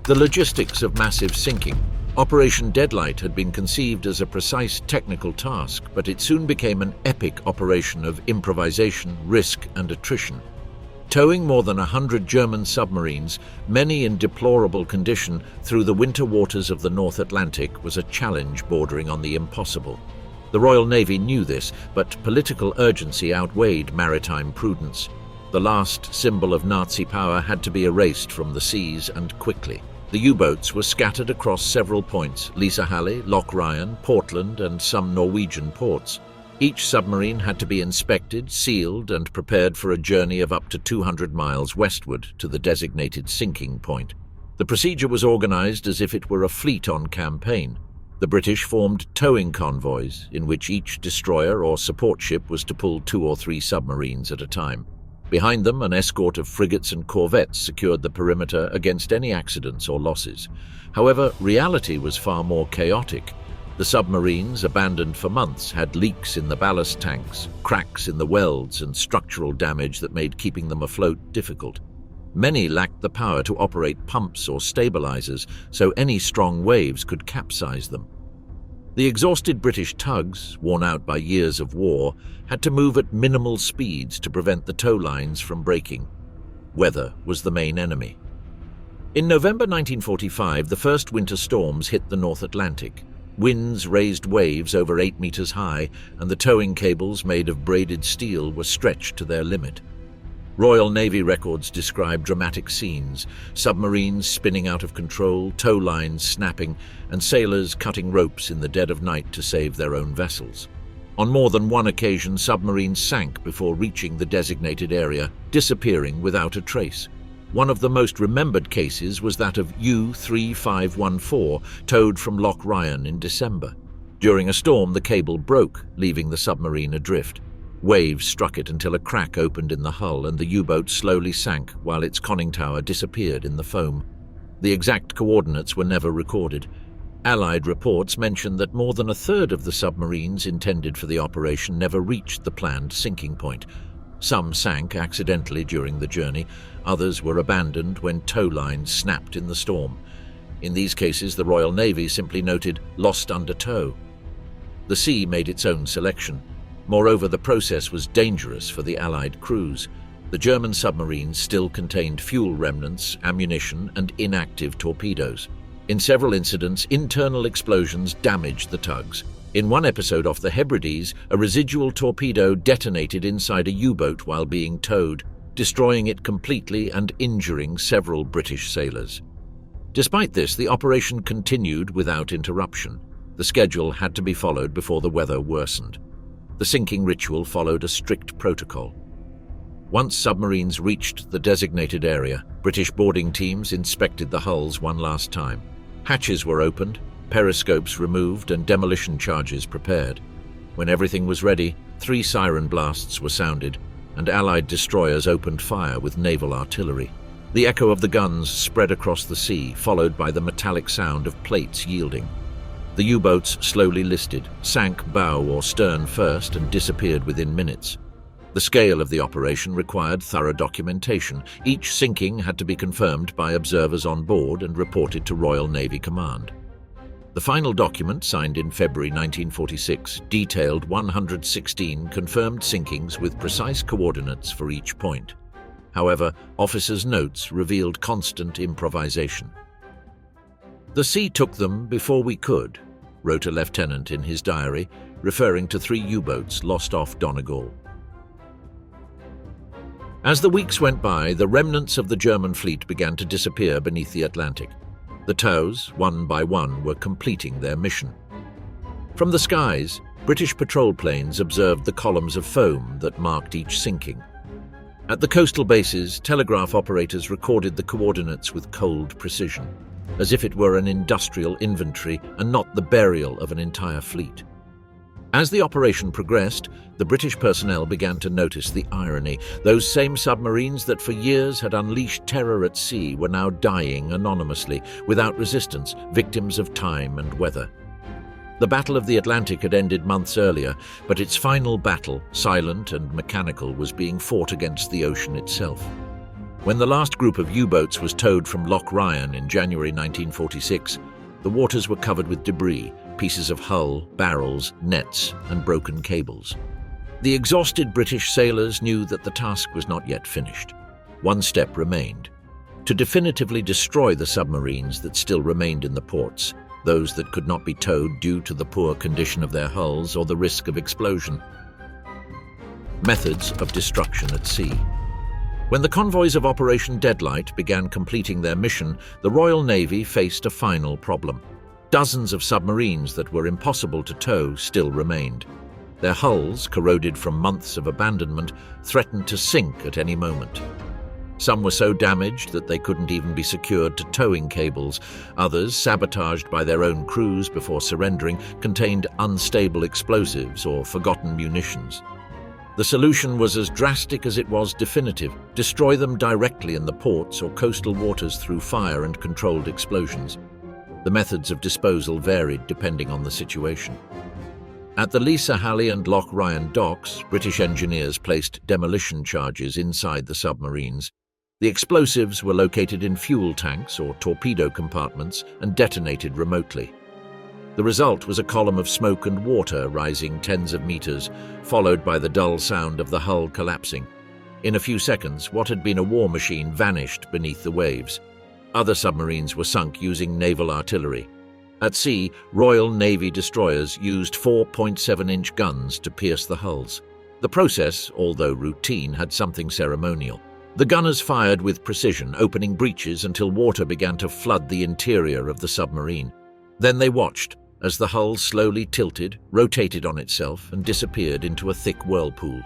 The logistics of massive sinking. Operation Deadlight had been conceived as a precise technical task, but it soon became an epic operation of improvisation, risk, and attrition. Towing more than 100 German submarines, many in deplorable condition, through the winter waters of the North Atlantic was a challenge bordering on the impossible. The Royal Navy knew this, but political urgency outweighed maritime prudence. The last symbol of Nazi power had to be erased from the seas, and quickly. The U-boats were scattered across several points: Lisahalle, Loch Ryan, Portland, and some Norwegian ports. Each submarine had to be inspected, sealed, and prepared for a journey of up to 200 miles westward to the designated sinking point. The procedure was organized as if it were a fleet on campaign. The British formed towing convoys, in which each destroyer or support ship was to pull 2 or 3 submarines at a time. Behind them, an escort of frigates and corvettes secured the perimeter against any accidents or losses. However, reality was far more chaotic. The submarines, abandoned for months, had leaks in the ballast tanks, cracks in the welds, and structural damage that made keeping them afloat difficult. Many lacked the power to operate pumps or stabilizers, so any strong waves could capsize them. The exhausted British tugs, worn out by years of war, had to move at minimal speeds to prevent the tow lines from breaking. Weather was the main enemy. In November 1945, the first winter storms hit the North Atlantic. Winds raised waves over 8 meters high, and the towing cables made of braided steel were stretched to their limit. Royal Navy records describe dramatic scenes: submarines spinning out of control, tow lines snapping, and sailors cutting ropes in the dead of night to save their own vessels. On more than one occasion, submarines sank before reaching the designated area, disappearing without a trace. One of the most remembered cases was that of U-3514, towed from Loch Ryan in December. During a storm, the cable broke, leaving the submarine adrift. Waves struck it until a crack opened in the hull, and the U-boat slowly sank while its conning tower disappeared in the foam. The exact coordinates were never recorded. Allied reports mention that more than a third of the submarines intended for the operation never reached the planned sinking point. Some sank accidentally during the journey, others were abandoned when tow lines snapped in the storm. In these cases, the Royal Navy simply noted "lost under tow." The sea made its own selection. Moreover, the process was dangerous for the Allied crews. The German submarines still contained fuel remnants, ammunition, and inactive torpedoes. In several incidents, internal explosions damaged the tugs. In one episode off the Hebrides, a residual torpedo detonated inside a U-boat while being towed, destroying it completely and injuring several British sailors. Despite this, the operation continued without interruption. The schedule had to be followed before the weather worsened. The sinking ritual followed a strict protocol. Once submarines reached the designated area, British boarding teams inspected the hulls one last time. Hatches were opened, periscopes removed, and demolition charges prepared. When everything was ready, 3 siren blasts were sounded, and Allied destroyers opened fire with naval artillery. The echo of the guns spread across the sea, followed by the metallic sound of plates yielding. The U-boats slowly listed, sank bow or stern first, and disappeared within minutes. The scale of the operation required thorough documentation. Each sinking had to be confirmed by observers on board and reported to Royal Navy Command. The final document, signed in February 1946, detailed 116 confirmed sinkings with precise coordinates for each point. However, officers' notes revealed constant improvisation. "The sea took them before we could," wrote a lieutenant in his diary, referring to 3 U-boats lost off Donegal. As the weeks went by, the remnants of the German fleet began to disappear beneath the Atlantic. The TOWs, one by one, were completing their mission. From the skies, British patrol planes observed the columns of foam that marked each sinking. At the coastal bases, telegraph operators recorded the coordinates with cold precision, as if it were an industrial inventory and not the burial of an entire fleet. As the operation progressed, the British personnel began to notice the irony. Those same submarines that for years had unleashed terror at sea were now dying anonymously, without resistance, victims of time and weather. The Battle of the Atlantic had ended months earlier, but its final battle, silent and mechanical, was being fought against the ocean itself. When the last group of U-boats was towed from Loch Ryan in January 1946, the waters were covered with debris, pieces of hull, barrels, nets, and broken cables. The exhausted British sailors knew that the task was not yet finished. One step remained: to definitively destroy the submarines that still remained in the ports, those that could not be towed due to the poor condition of their hulls or the risk of explosion. Methods of destruction at sea. When the convoys of Operation Deadlight began completing their mission, the Royal Navy faced a final problem. Dozens of submarines that were impossible to tow still remained. Their hulls, corroded from months of abandonment, threatened to sink at any moment. Some were so damaged that they couldn't even be secured to towing cables. Others, sabotaged by their own crews before surrendering, contained unstable explosives or forgotten munitions. The solution was as drastic as it was definitive: destroy them directly in the ports or coastal waters through fire and controlled explosions. The methods of disposal varied depending on the situation. At the Lisa Halley and Loch Ryan docks, British engineers placed demolition charges inside the submarines. The explosives were located in fuel tanks or torpedo compartments and detonated remotely. The result was a column of smoke and water rising tens of meters, followed by the dull sound of the hull collapsing. In a few seconds, what had been a war machine vanished beneath the waves. Other submarines were sunk using naval artillery. At sea, Royal Navy destroyers used 4.7-inch guns to pierce the hulls. The process, although routine, had something ceremonial. The gunners fired with precision, opening breaches until water began to flood the interior of the submarine. Then they watched as the hull slowly tilted, rotated on itself, and disappeared into a thick whirlpool.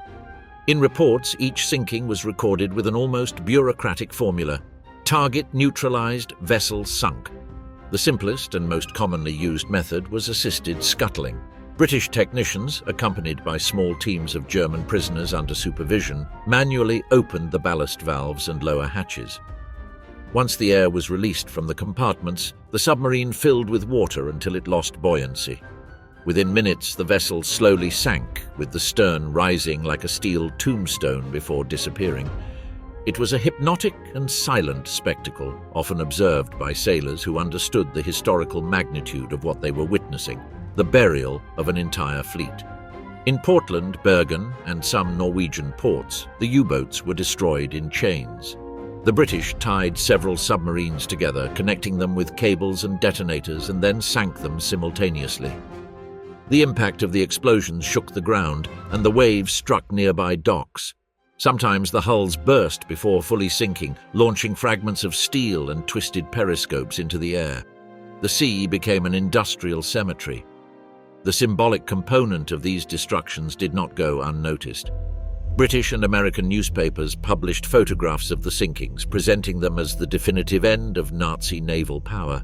In reports, each sinking was recorded with an almost bureaucratic formula: target neutralized, vessel sunk. The simplest and most commonly used method was assisted scuttling. British technicians, accompanied by small teams of German prisoners under supervision, manually opened the ballast valves and lower hatches. Once the air was released from the compartments, the submarine filled with water until it lost buoyancy. Within minutes, the vessel slowly sank, with the stern rising like a steel tombstone before disappearing. It was a hypnotic and silent spectacle, often observed by sailors who understood the historical magnitude of what they were witnessing: the burial of an entire fleet. In Portland, Bergen, and some Norwegian ports, the U-boats were destroyed in chains. The British tied several submarines together, connecting them with cables and detonators, and then sank them simultaneously. The impact of the explosions shook the ground, and the waves struck nearby docks. Sometimes the hulls burst before fully sinking, launching fragments of steel and twisted periscopes into the air. The sea became an industrial cemetery. The symbolic component of these destructions did not go unnoticed. British and American newspapers published photographs of the sinkings, presenting them as the definitive end of Nazi naval power.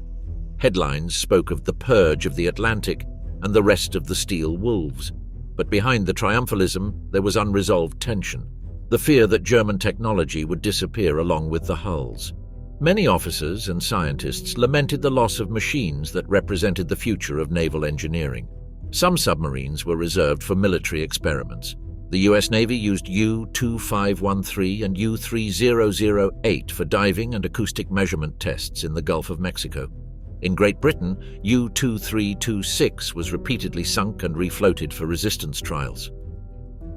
Headlines spoke of the purge of the Atlantic and the rest of the steel wolves. But behind the triumphalism, there was unresolved tension: the fear that German technology would disappear along with the hulls. Many officers and scientists lamented the loss of machines that represented the future of naval engineering. Some submarines were reserved for military experiments. The US Navy used U-2513 and U-3008 for diving and acoustic measurement tests in the Gulf of Mexico. In Great Britain, U-2326 was repeatedly sunk and refloated for resistance trials.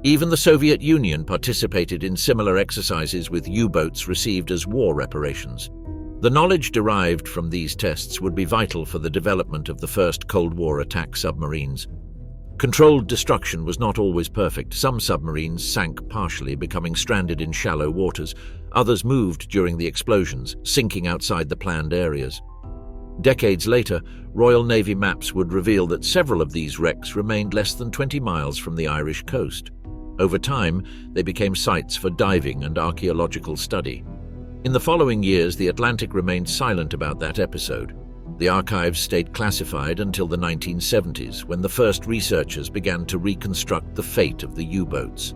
Even the Soviet Union participated in similar exercises with U-boats received as war reparations. The knowledge derived from these tests would be vital for the development of the first Cold War attack submarines. Controlled destruction was not always perfect. Some submarines sank partially, becoming stranded in shallow waters. Others moved during the explosions, sinking outside the planned areas. Decades later, Royal Navy maps would reveal that several of these wrecks remained less than 20 miles from the Irish coast. Over time, they became sites for diving and archaeological study. In the following years, the Atlantic remained silent about that episode. The archives stayed classified until the 1970s, when the first researchers began to reconstruct the fate of the U-boats.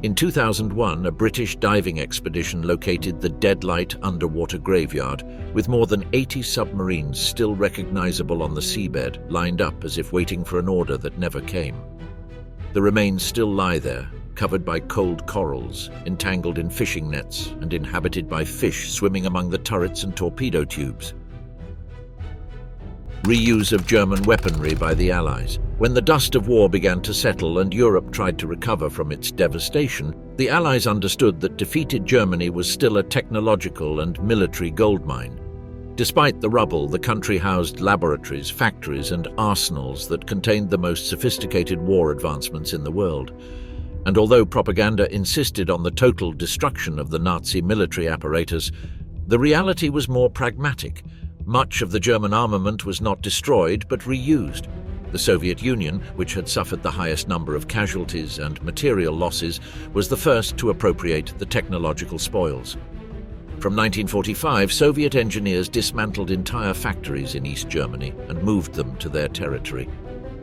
In 2001, a British diving expedition located the Deadlight underwater graveyard, with more than 80 submarines still recognizable on the seabed, lined up as if waiting for an order that never came. The remains still lie there, covered by cold corals, entangled in fishing nets, and inhabited by fish swimming among the turrets and torpedo tubes. Reuse of German weaponry by the Allies. When the dust of war began to settle and Europe tried to recover from its devastation, the Allies understood that defeated Germany was still a technological and military goldmine. Despite the rubble, the country housed laboratories, factories, and arsenals that contained the most sophisticated war advancements in the world. And although propaganda insisted on the total destruction of the Nazi military apparatus, the reality was more pragmatic. Much of the German armament was not destroyed but reused. The Soviet Union, which had suffered the highest number of casualties and material losses, was the first to appropriate the technological spoils. From 1945, Soviet engineers dismantled entire factories in East Germany and moved them to their territory.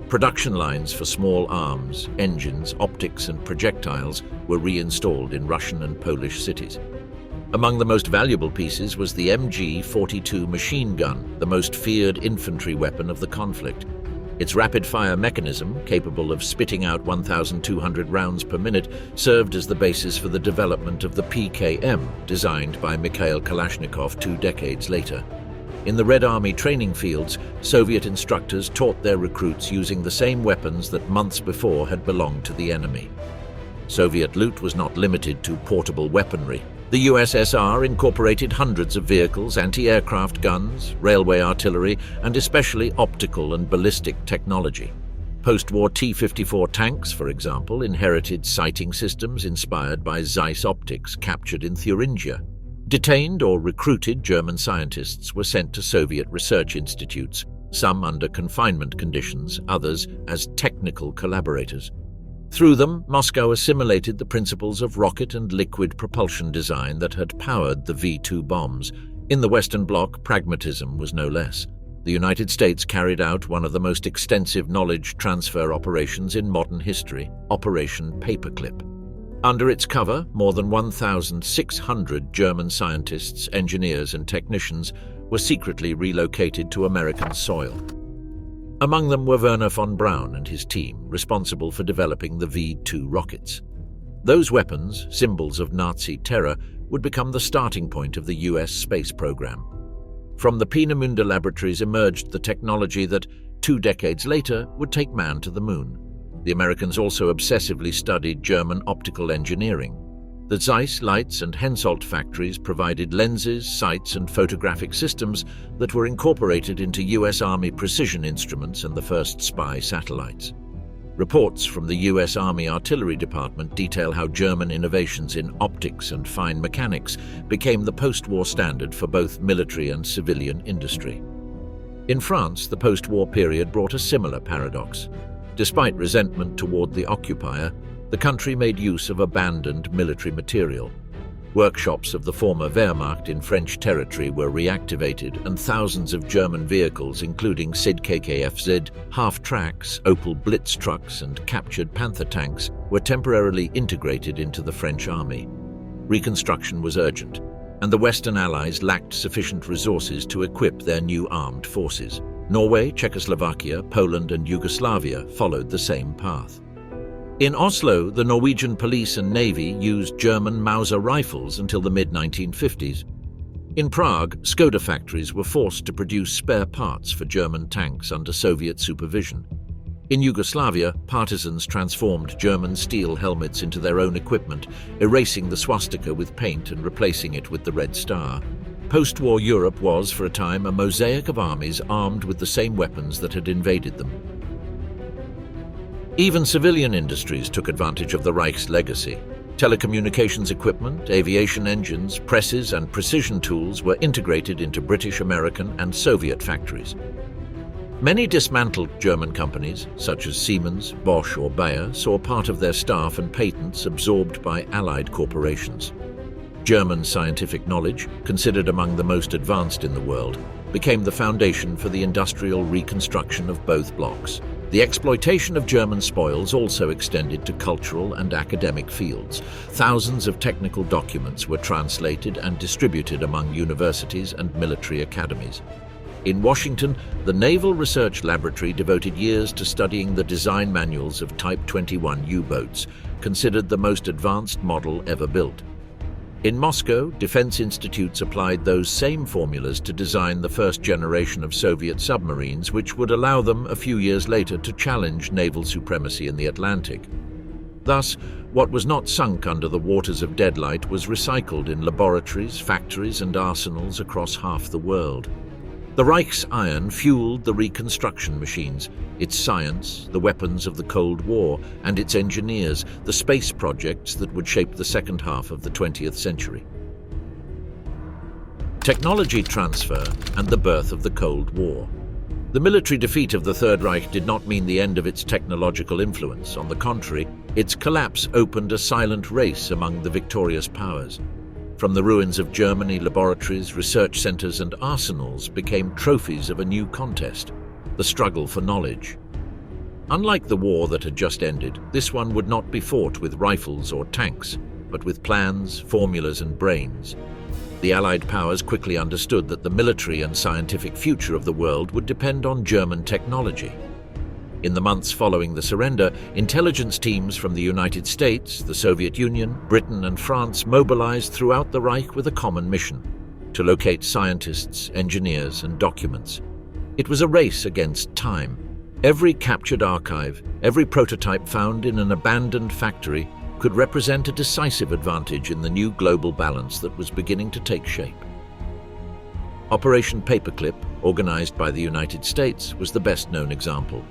Production lines for small arms, engines, optics, and projectiles were reinstalled in Russian and Polish cities. Among the most valuable pieces was the MG-42 machine gun, the most feared infantry weapon of the conflict. Its rapid-fire mechanism, capable of spitting out 1,200 rounds per minute, served as the basis for the development of the PKM, designed by Mikhail Kalashnikov 2 decades later. In the Red Army training fields, Soviet instructors taught their recruits using the same weapons that months before had belonged to the enemy. Soviet loot was not limited to portable weaponry. The USSR incorporated hundreds of vehicles, anti-aircraft guns, railway artillery, and especially optical and ballistic technology. Post-war T-54 tanks, for example, inherited sighting systems inspired by Zeiss optics captured in Thuringia. Detained or recruited German scientists were sent to Soviet research institutes, some under confinement conditions, others as technical collaborators. Through them, Moscow assimilated the principles of rocket and liquid propulsion design that had powered the V-2 bombs. In the Western Bloc, pragmatism was no less. The United States carried out one of the most extensive knowledge transfer operations in modern history, Operation Paperclip. Under its cover, more than 1,600 German scientists, engineers, and technicians were secretly relocated to American soil. Among them were Werner von Braun and his team, responsible for developing the V-2 rockets. Those weapons, symbols of Nazi terror, would become the starting point of the US space program. From the Peenemünde laboratories emerged the technology that, 2 decades later, would take man to the moon. The Americans also obsessively studied German optical engineering. The Zeiss lights and Hensoldt factories provided lenses, sights, and photographic systems that were incorporated into US Army precision instruments and the first spy satellites. Reports from the US Army Artillery Department detail how German innovations in optics and fine mechanics became the post-war standard for both military and civilian industry. In France, the post-war period brought a similar paradox. Despite resentment toward the occupier, the country made use of abandoned military material. Workshops of the former Wehrmacht in French territory were reactivated, and thousands of German vehicles, including SID KKFZ, half-tracks, Opel Blitz trucks, and captured Panther tanks, were temporarily integrated into the French army. Reconstruction was urgent, and the Western Allies lacked sufficient resources to equip their new armed forces. Norway, Czechoslovakia, Poland, and Yugoslavia followed the same path. In Oslo, the Norwegian police and navy used German Mauser rifles until the mid-1950s. In Prague, Skoda factories were forced to produce spare parts for German tanks under Soviet supervision. In Yugoslavia, partisans transformed German steel helmets into their own equipment, erasing the swastika with paint and replacing it with the Red Star. Post-war Europe was, for a time, a mosaic of armies armed with the same weapons that had invaded them. Even civilian industries took advantage of the Reich's legacy. Telecommunications equipment, aviation engines, presses, and precision tools were integrated into British, American, and Soviet factories. Many dismantled German companies, such as Siemens, Bosch, or Bayer, saw part of their staff and patents absorbed by Allied corporations. German scientific knowledge, considered among the most advanced in the world, became the foundation for the industrial reconstruction of both blocs. The exploitation of German spoils also extended to cultural and academic fields. Thousands of technical documents were translated and distributed among universities and military academies. In Washington, the Naval Research Laboratory devoted years to studying the design manuals of Type 21 U-boats, considered the most advanced model ever built. In Moscow, defense institutes applied those same formulas to design the first generation of Soviet submarines, which would allow them a few years later to challenge naval supremacy in the Atlantic. Thus, what was not sunk under the waters of Deadlight was recycled in laboratories, factories, and arsenals across half the world. The Reich's iron fueled the reconstruction machines, its science, the weapons of the Cold War, and its engineers, the space projects that would shape the second half of the 20th century. Technology transfer and the birth of the Cold War. The military defeat of the Third Reich did not mean the end of its technological influence. On the contrary, its collapse opened a silent race among the victorious powers. From the ruins of Germany, laboratories, research centers, and arsenals became trophies of a new contest, the struggle for knowledge. Unlike the war that had just ended, this one would not be fought with rifles or tanks, but with plans, formulas, and brains. The Allied powers quickly understood that the military and scientific future of the world would depend on German technology. In the months following the surrender, intelligence teams from the United States, the Soviet Union, Britain, and France mobilized throughout the Reich with a common mission: to locate scientists, engineers, and documents. It was a race against time. Every captured archive, every prototype found in an abandoned factory could represent a decisive advantage in the new global balance that was beginning to take shape. Operation Paperclip, organized by the United States, was the best-known example.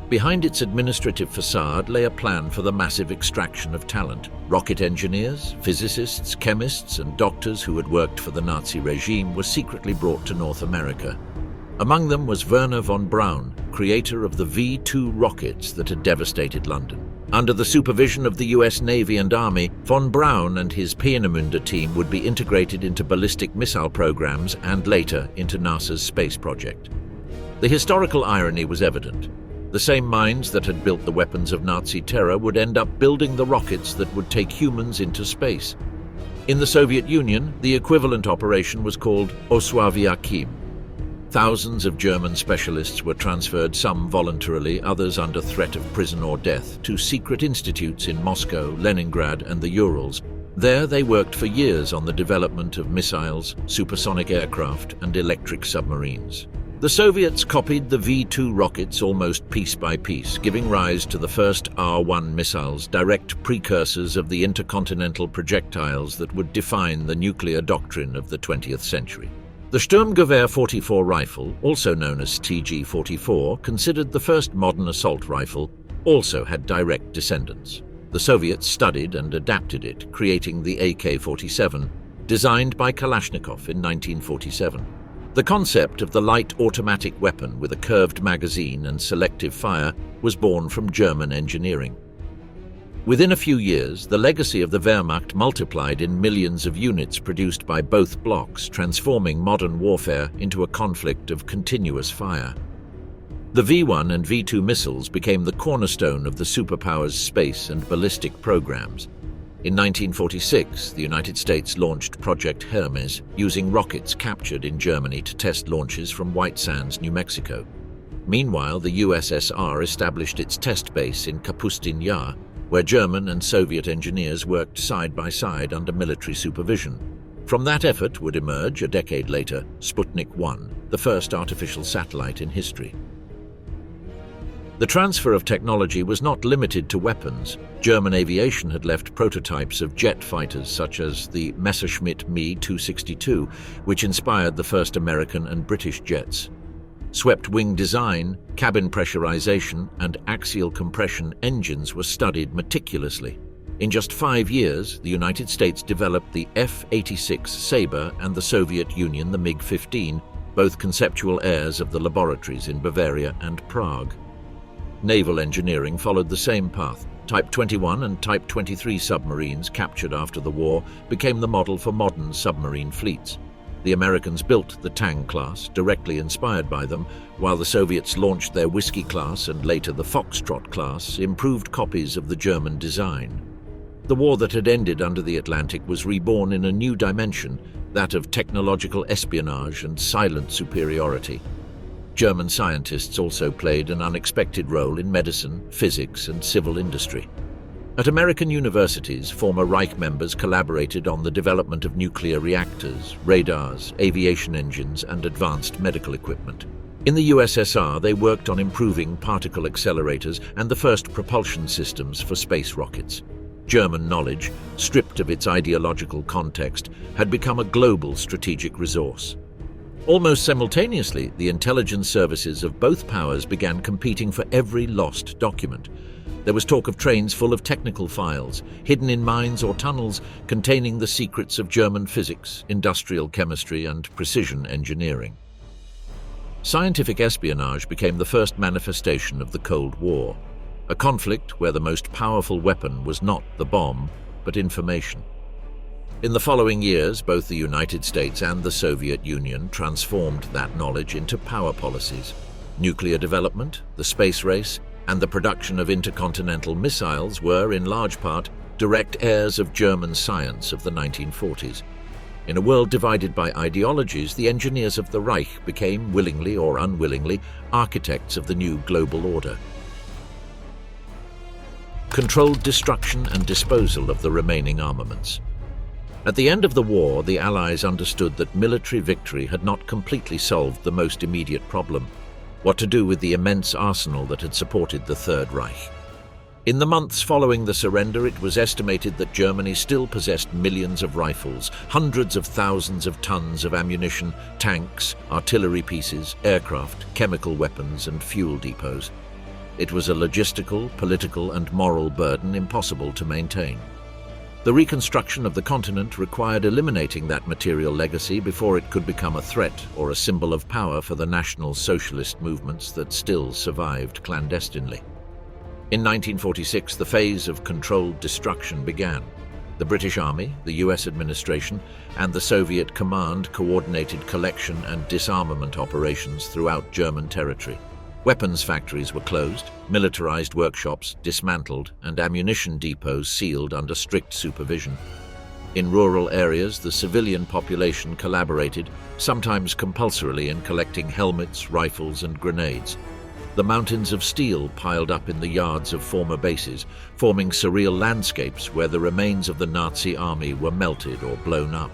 Behind its administrative facade lay a plan for the massive extraction of talent. Rocket engineers, physicists, chemists, and doctors who had worked for the Nazi regime were secretly brought to North America. Among them was Wernher von Braun, creator of the V2 rockets that had devastated London. Under the supervision of the US Navy and Army, von Braun and his Peenemünde team would be integrated into ballistic missile programs and later into NASA's space project. The historical irony was evident. The same minds that had built the weapons of Nazi terror would end up building the rockets that would take humans into space. In the Soviet Union, the equivalent operation was called Oswawiakim. Thousands of German specialists were transferred, some voluntarily, others under threat of prison or death, to secret institutes in Moscow, Leningrad, and the Urals. There they worked for years on the development of missiles, supersonic aircraft, and electric submarines. The Soviets copied the V2 rockets almost piece by piece, giving rise to the first R-1 missiles, direct precursors of the intercontinental projectiles that would define the nuclear doctrine of the 20th century. The Sturmgewehr 44 rifle, also known as TG-44, considered the first modern assault rifle, also had direct descendants. The Soviets studied and adapted it, creating the AK-47, designed by Kalashnikov in 1947. The concept of the light automatic weapon with a curved magazine and selective fire was born from German engineering. Within a few years, the legacy of the Wehrmacht multiplied in millions of units produced by both blocs, transforming modern warfare into a conflict of continuous fire. The V-1 and V-2 missiles became the cornerstone of the superpowers' space and ballistic programs. In 1946, the United States launched Project Hermes, using rockets captured in Germany to test launches from White Sands, New Mexico. Meanwhile, the USSR established its test base in Kapustin Yar, where German and Soviet engineers worked side by side under military supervision. From that effort would emerge, a decade later, Sputnik 1, the first artificial satellite in history. The transfer of technology was not limited to weapons. German aviation had left prototypes of jet fighters such as the Messerschmitt Me 262, which inspired the first American and British jets. Swept wing design, cabin pressurization, and axial compression engines were studied meticulously. In just 5 years, the United States developed the F-86 Sabre and the Soviet Union the MiG-15, both conceptual heirs of the laboratories in Bavaria and Prague. Naval engineering followed the same path. Type 21 and Type 23 submarines captured after the war became the model for modern submarine fleets. The Americans built the Tang class, directly inspired by them, while the Soviets launched their Whiskey class and later the Foxtrot class, improved copies of the German design. The war that had ended under the Atlantic was reborn in a new dimension, that of technological espionage and silent superiority. German scientists also played an unexpected role in medicine, physics, and civil industry. At American universities, former Reich members collaborated on the development of nuclear reactors, radars, aviation engines, and advanced medical equipment. In the USSR, they worked on improving particle accelerators and the first propulsion systems for space rockets. German knowledge, stripped of its ideological context, had become a global strategic resource. Almost simultaneously, the intelligence services of both powers began competing for every lost document. There was talk of trains full of technical files, hidden in mines or tunnels, containing the secrets of German physics, industrial chemistry, and precision engineering. Scientific espionage became the first manifestation of the Cold War, a conflict where the most powerful weapon was not the bomb, but information. In the following years, both the United States and the Soviet Union transformed that knowledge into power policies. Nuclear development, the space race, and the production of intercontinental missiles were, in large part, direct heirs of German science of the 1940s. In a world divided by ideologies, the engineers of the Reich became, willingly or unwillingly, architects of the new global order. Controlled destruction and disposal of the remaining armaments. At the end of the war, the Allies understood that military victory had not completely solved the most immediate problem: what to do with the immense arsenal that had supported the Third Reich. In the months following the surrender, it was estimated that Germany still possessed millions of rifles, hundreds of thousands of tons of ammunition, tanks, artillery pieces, aircraft, chemical weapons, and fuel depots. It was a logistical, political, and moral burden impossible to maintain. The reconstruction of the continent required eliminating that material legacy before it could become a threat or a symbol of power for the national socialist movements that still survived clandestinely. In 1946, the phase of controlled destruction began. The British Army, the US administration, and the Soviet command coordinated collection and disarmament operations throughout German territory. Weapons factories were closed, militarized workshops dismantled, and ammunition depots sealed under strict supervision. In rural areas, the civilian population collaborated, sometimes compulsorily, in collecting helmets, rifles, and grenades. The mountains of steel piled up in the yards of former bases, forming surreal landscapes where the remains of the Nazi army were melted or blown up.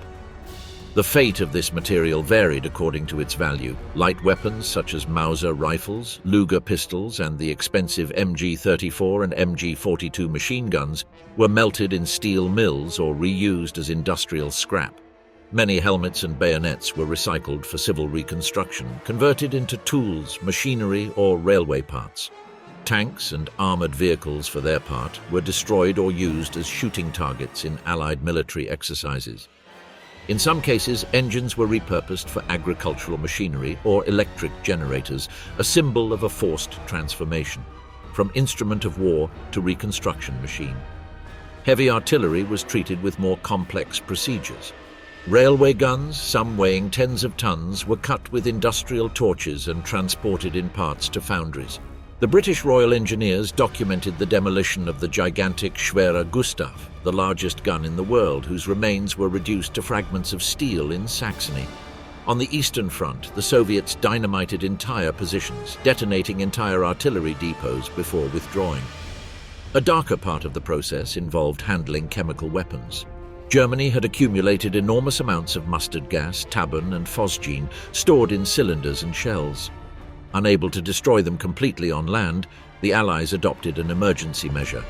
The fate of this material varied according to its value. Light weapons such as Mauser rifles, Luger pistols, and the expensive MG-34 and MG-42 machine guns were melted in steel mills or reused as industrial scrap. Many helmets and bayonets were recycled for civil reconstruction, converted into tools, machinery, or railway parts. Tanks and armored vehicles, for their part, were destroyed or used as shooting targets in Allied military exercises. In some cases, engines were repurposed for agricultural machinery or electric generators, a symbol of a forced transformation, from instrument of war to reconstruction machine. Heavy artillery was treated with more complex procedures. Railway guns, some weighing tens of tons, were cut with industrial torches and transported in parts to foundries. The British Royal Engineers documented the demolition of the gigantic Schwerer Gustav, the largest gun in the world, whose remains were reduced to fragments of steel in Saxony. On the Eastern Front, the Soviets dynamited entire positions, detonating entire artillery depots before withdrawing. A darker part of the process involved handling chemical weapons. Germany had accumulated enormous amounts of mustard gas, tabun, and phosgene stored in cylinders and shells. Unable to destroy them completely on land, the Allies adopted an emergency measure,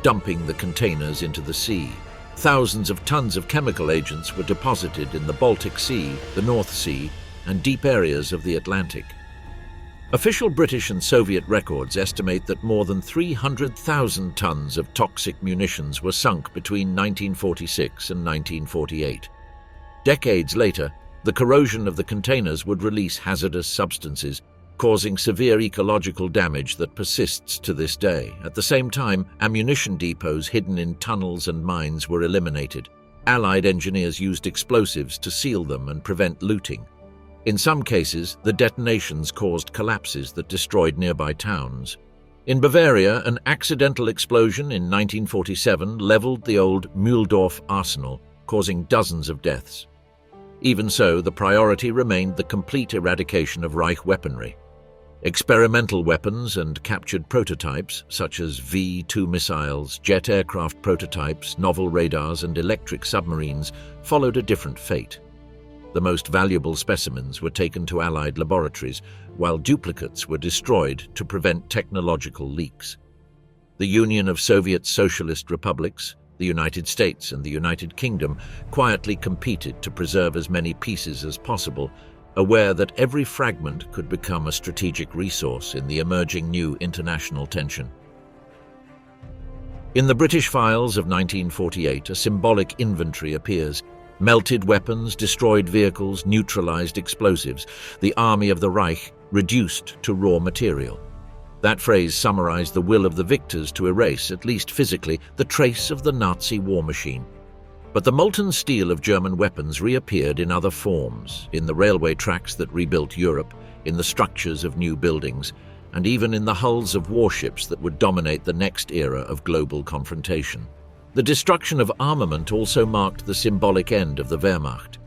dumping the containers into the sea. Thousands of tons of chemical agents were deposited in the Baltic Sea, the North Sea, and deep areas of the Atlantic. Official British and Soviet records estimate that more than 300,000 tons of toxic munitions were sunk between 1946 and 1948. Decades later, the corrosion of the containers would release hazardous substances, causing severe ecological damage that persists to this day. At the same time, ammunition depots hidden in tunnels and mines were eliminated. Allied engineers used explosives to seal them and prevent looting. In some cases, the detonations caused collapses that destroyed nearby towns. In Bavaria, an accidental explosion in 1947 leveled the old Mühldorf arsenal, causing dozens of deaths. Even so, the priority remained the complete eradication of Reich weaponry. Experimental weapons and captured prototypes, such as V-2 missiles, jet aircraft prototypes, novel radars, and electric submarines, followed a different fate. The most valuable specimens were taken to Allied laboratories, while duplicates were destroyed to prevent technological leaks. The Union of Soviet Socialist Republics, the United States, and the United Kingdom quietly competed to preserve as many pieces as possible, aware that every fragment could become a strategic resource in the emerging new international tension. In the British files of 1948, a symbolic inventory appears. Melted weapons, destroyed vehicles, neutralized explosives. The army of the Reich reduced to raw material. That phrase summarized the will of the victors to erase, at least physically, the trace of the Nazi war machine. But the molten steel of German weapons reappeared in other forms, in the railway tracks that rebuilt Europe, in the structures of new buildings, and even in the hulls of warships that would dominate the next era of global confrontation. The destruction of armament also marked the symbolic end of the Wehrmacht.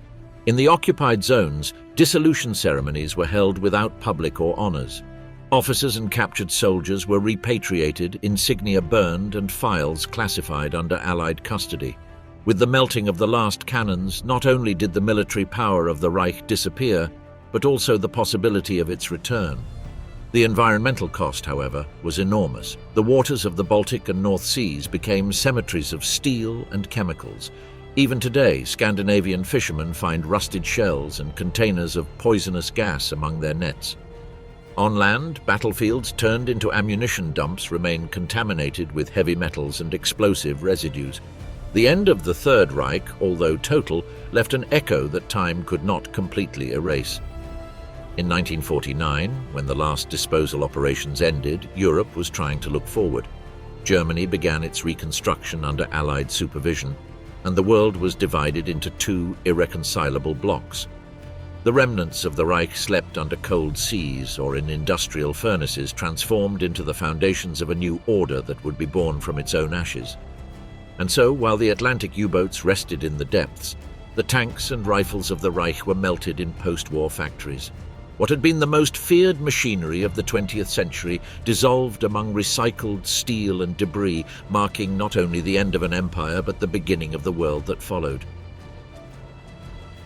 In the occupied zones, dissolution ceremonies were held without public or honors. Officers and captured soldiers were repatriated, insignia burned, and files classified under Allied custody. With the melting of the last cannons, not only did the military power of the Reich disappear, but also the possibility of its return. The environmental cost, however, was enormous. The waters of the Baltic and North Seas became cemeteries of steel and chemicals. Even today, Scandinavian fishermen find rusted shells and containers of poisonous gas among their nets. On land, battlefields turned into ammunition dumps remain contaminated with heavy metals and explosive residues. The end of the Third Reich, although total, left an echo that time could not completely erase. In 1949, when the last disposal operations ended, Europe was trying to look forward. Germany began its reconstruction under Allied supervision, and the world was divided into two irreconcilable blocs. The remnants of the Reich slept under cold seas or in industrial furnaces transformed into the foundations of a new order that would be born from its own ashes. And so, while the Atlantic U-boats rested in the depths, the tanks and rifles of the Reich were melted in post-war factories. What had been the most feared machinery of the 20th century dissolved among recycled steel and debris, marking not only the end of an empire but the beginning of the world that followed.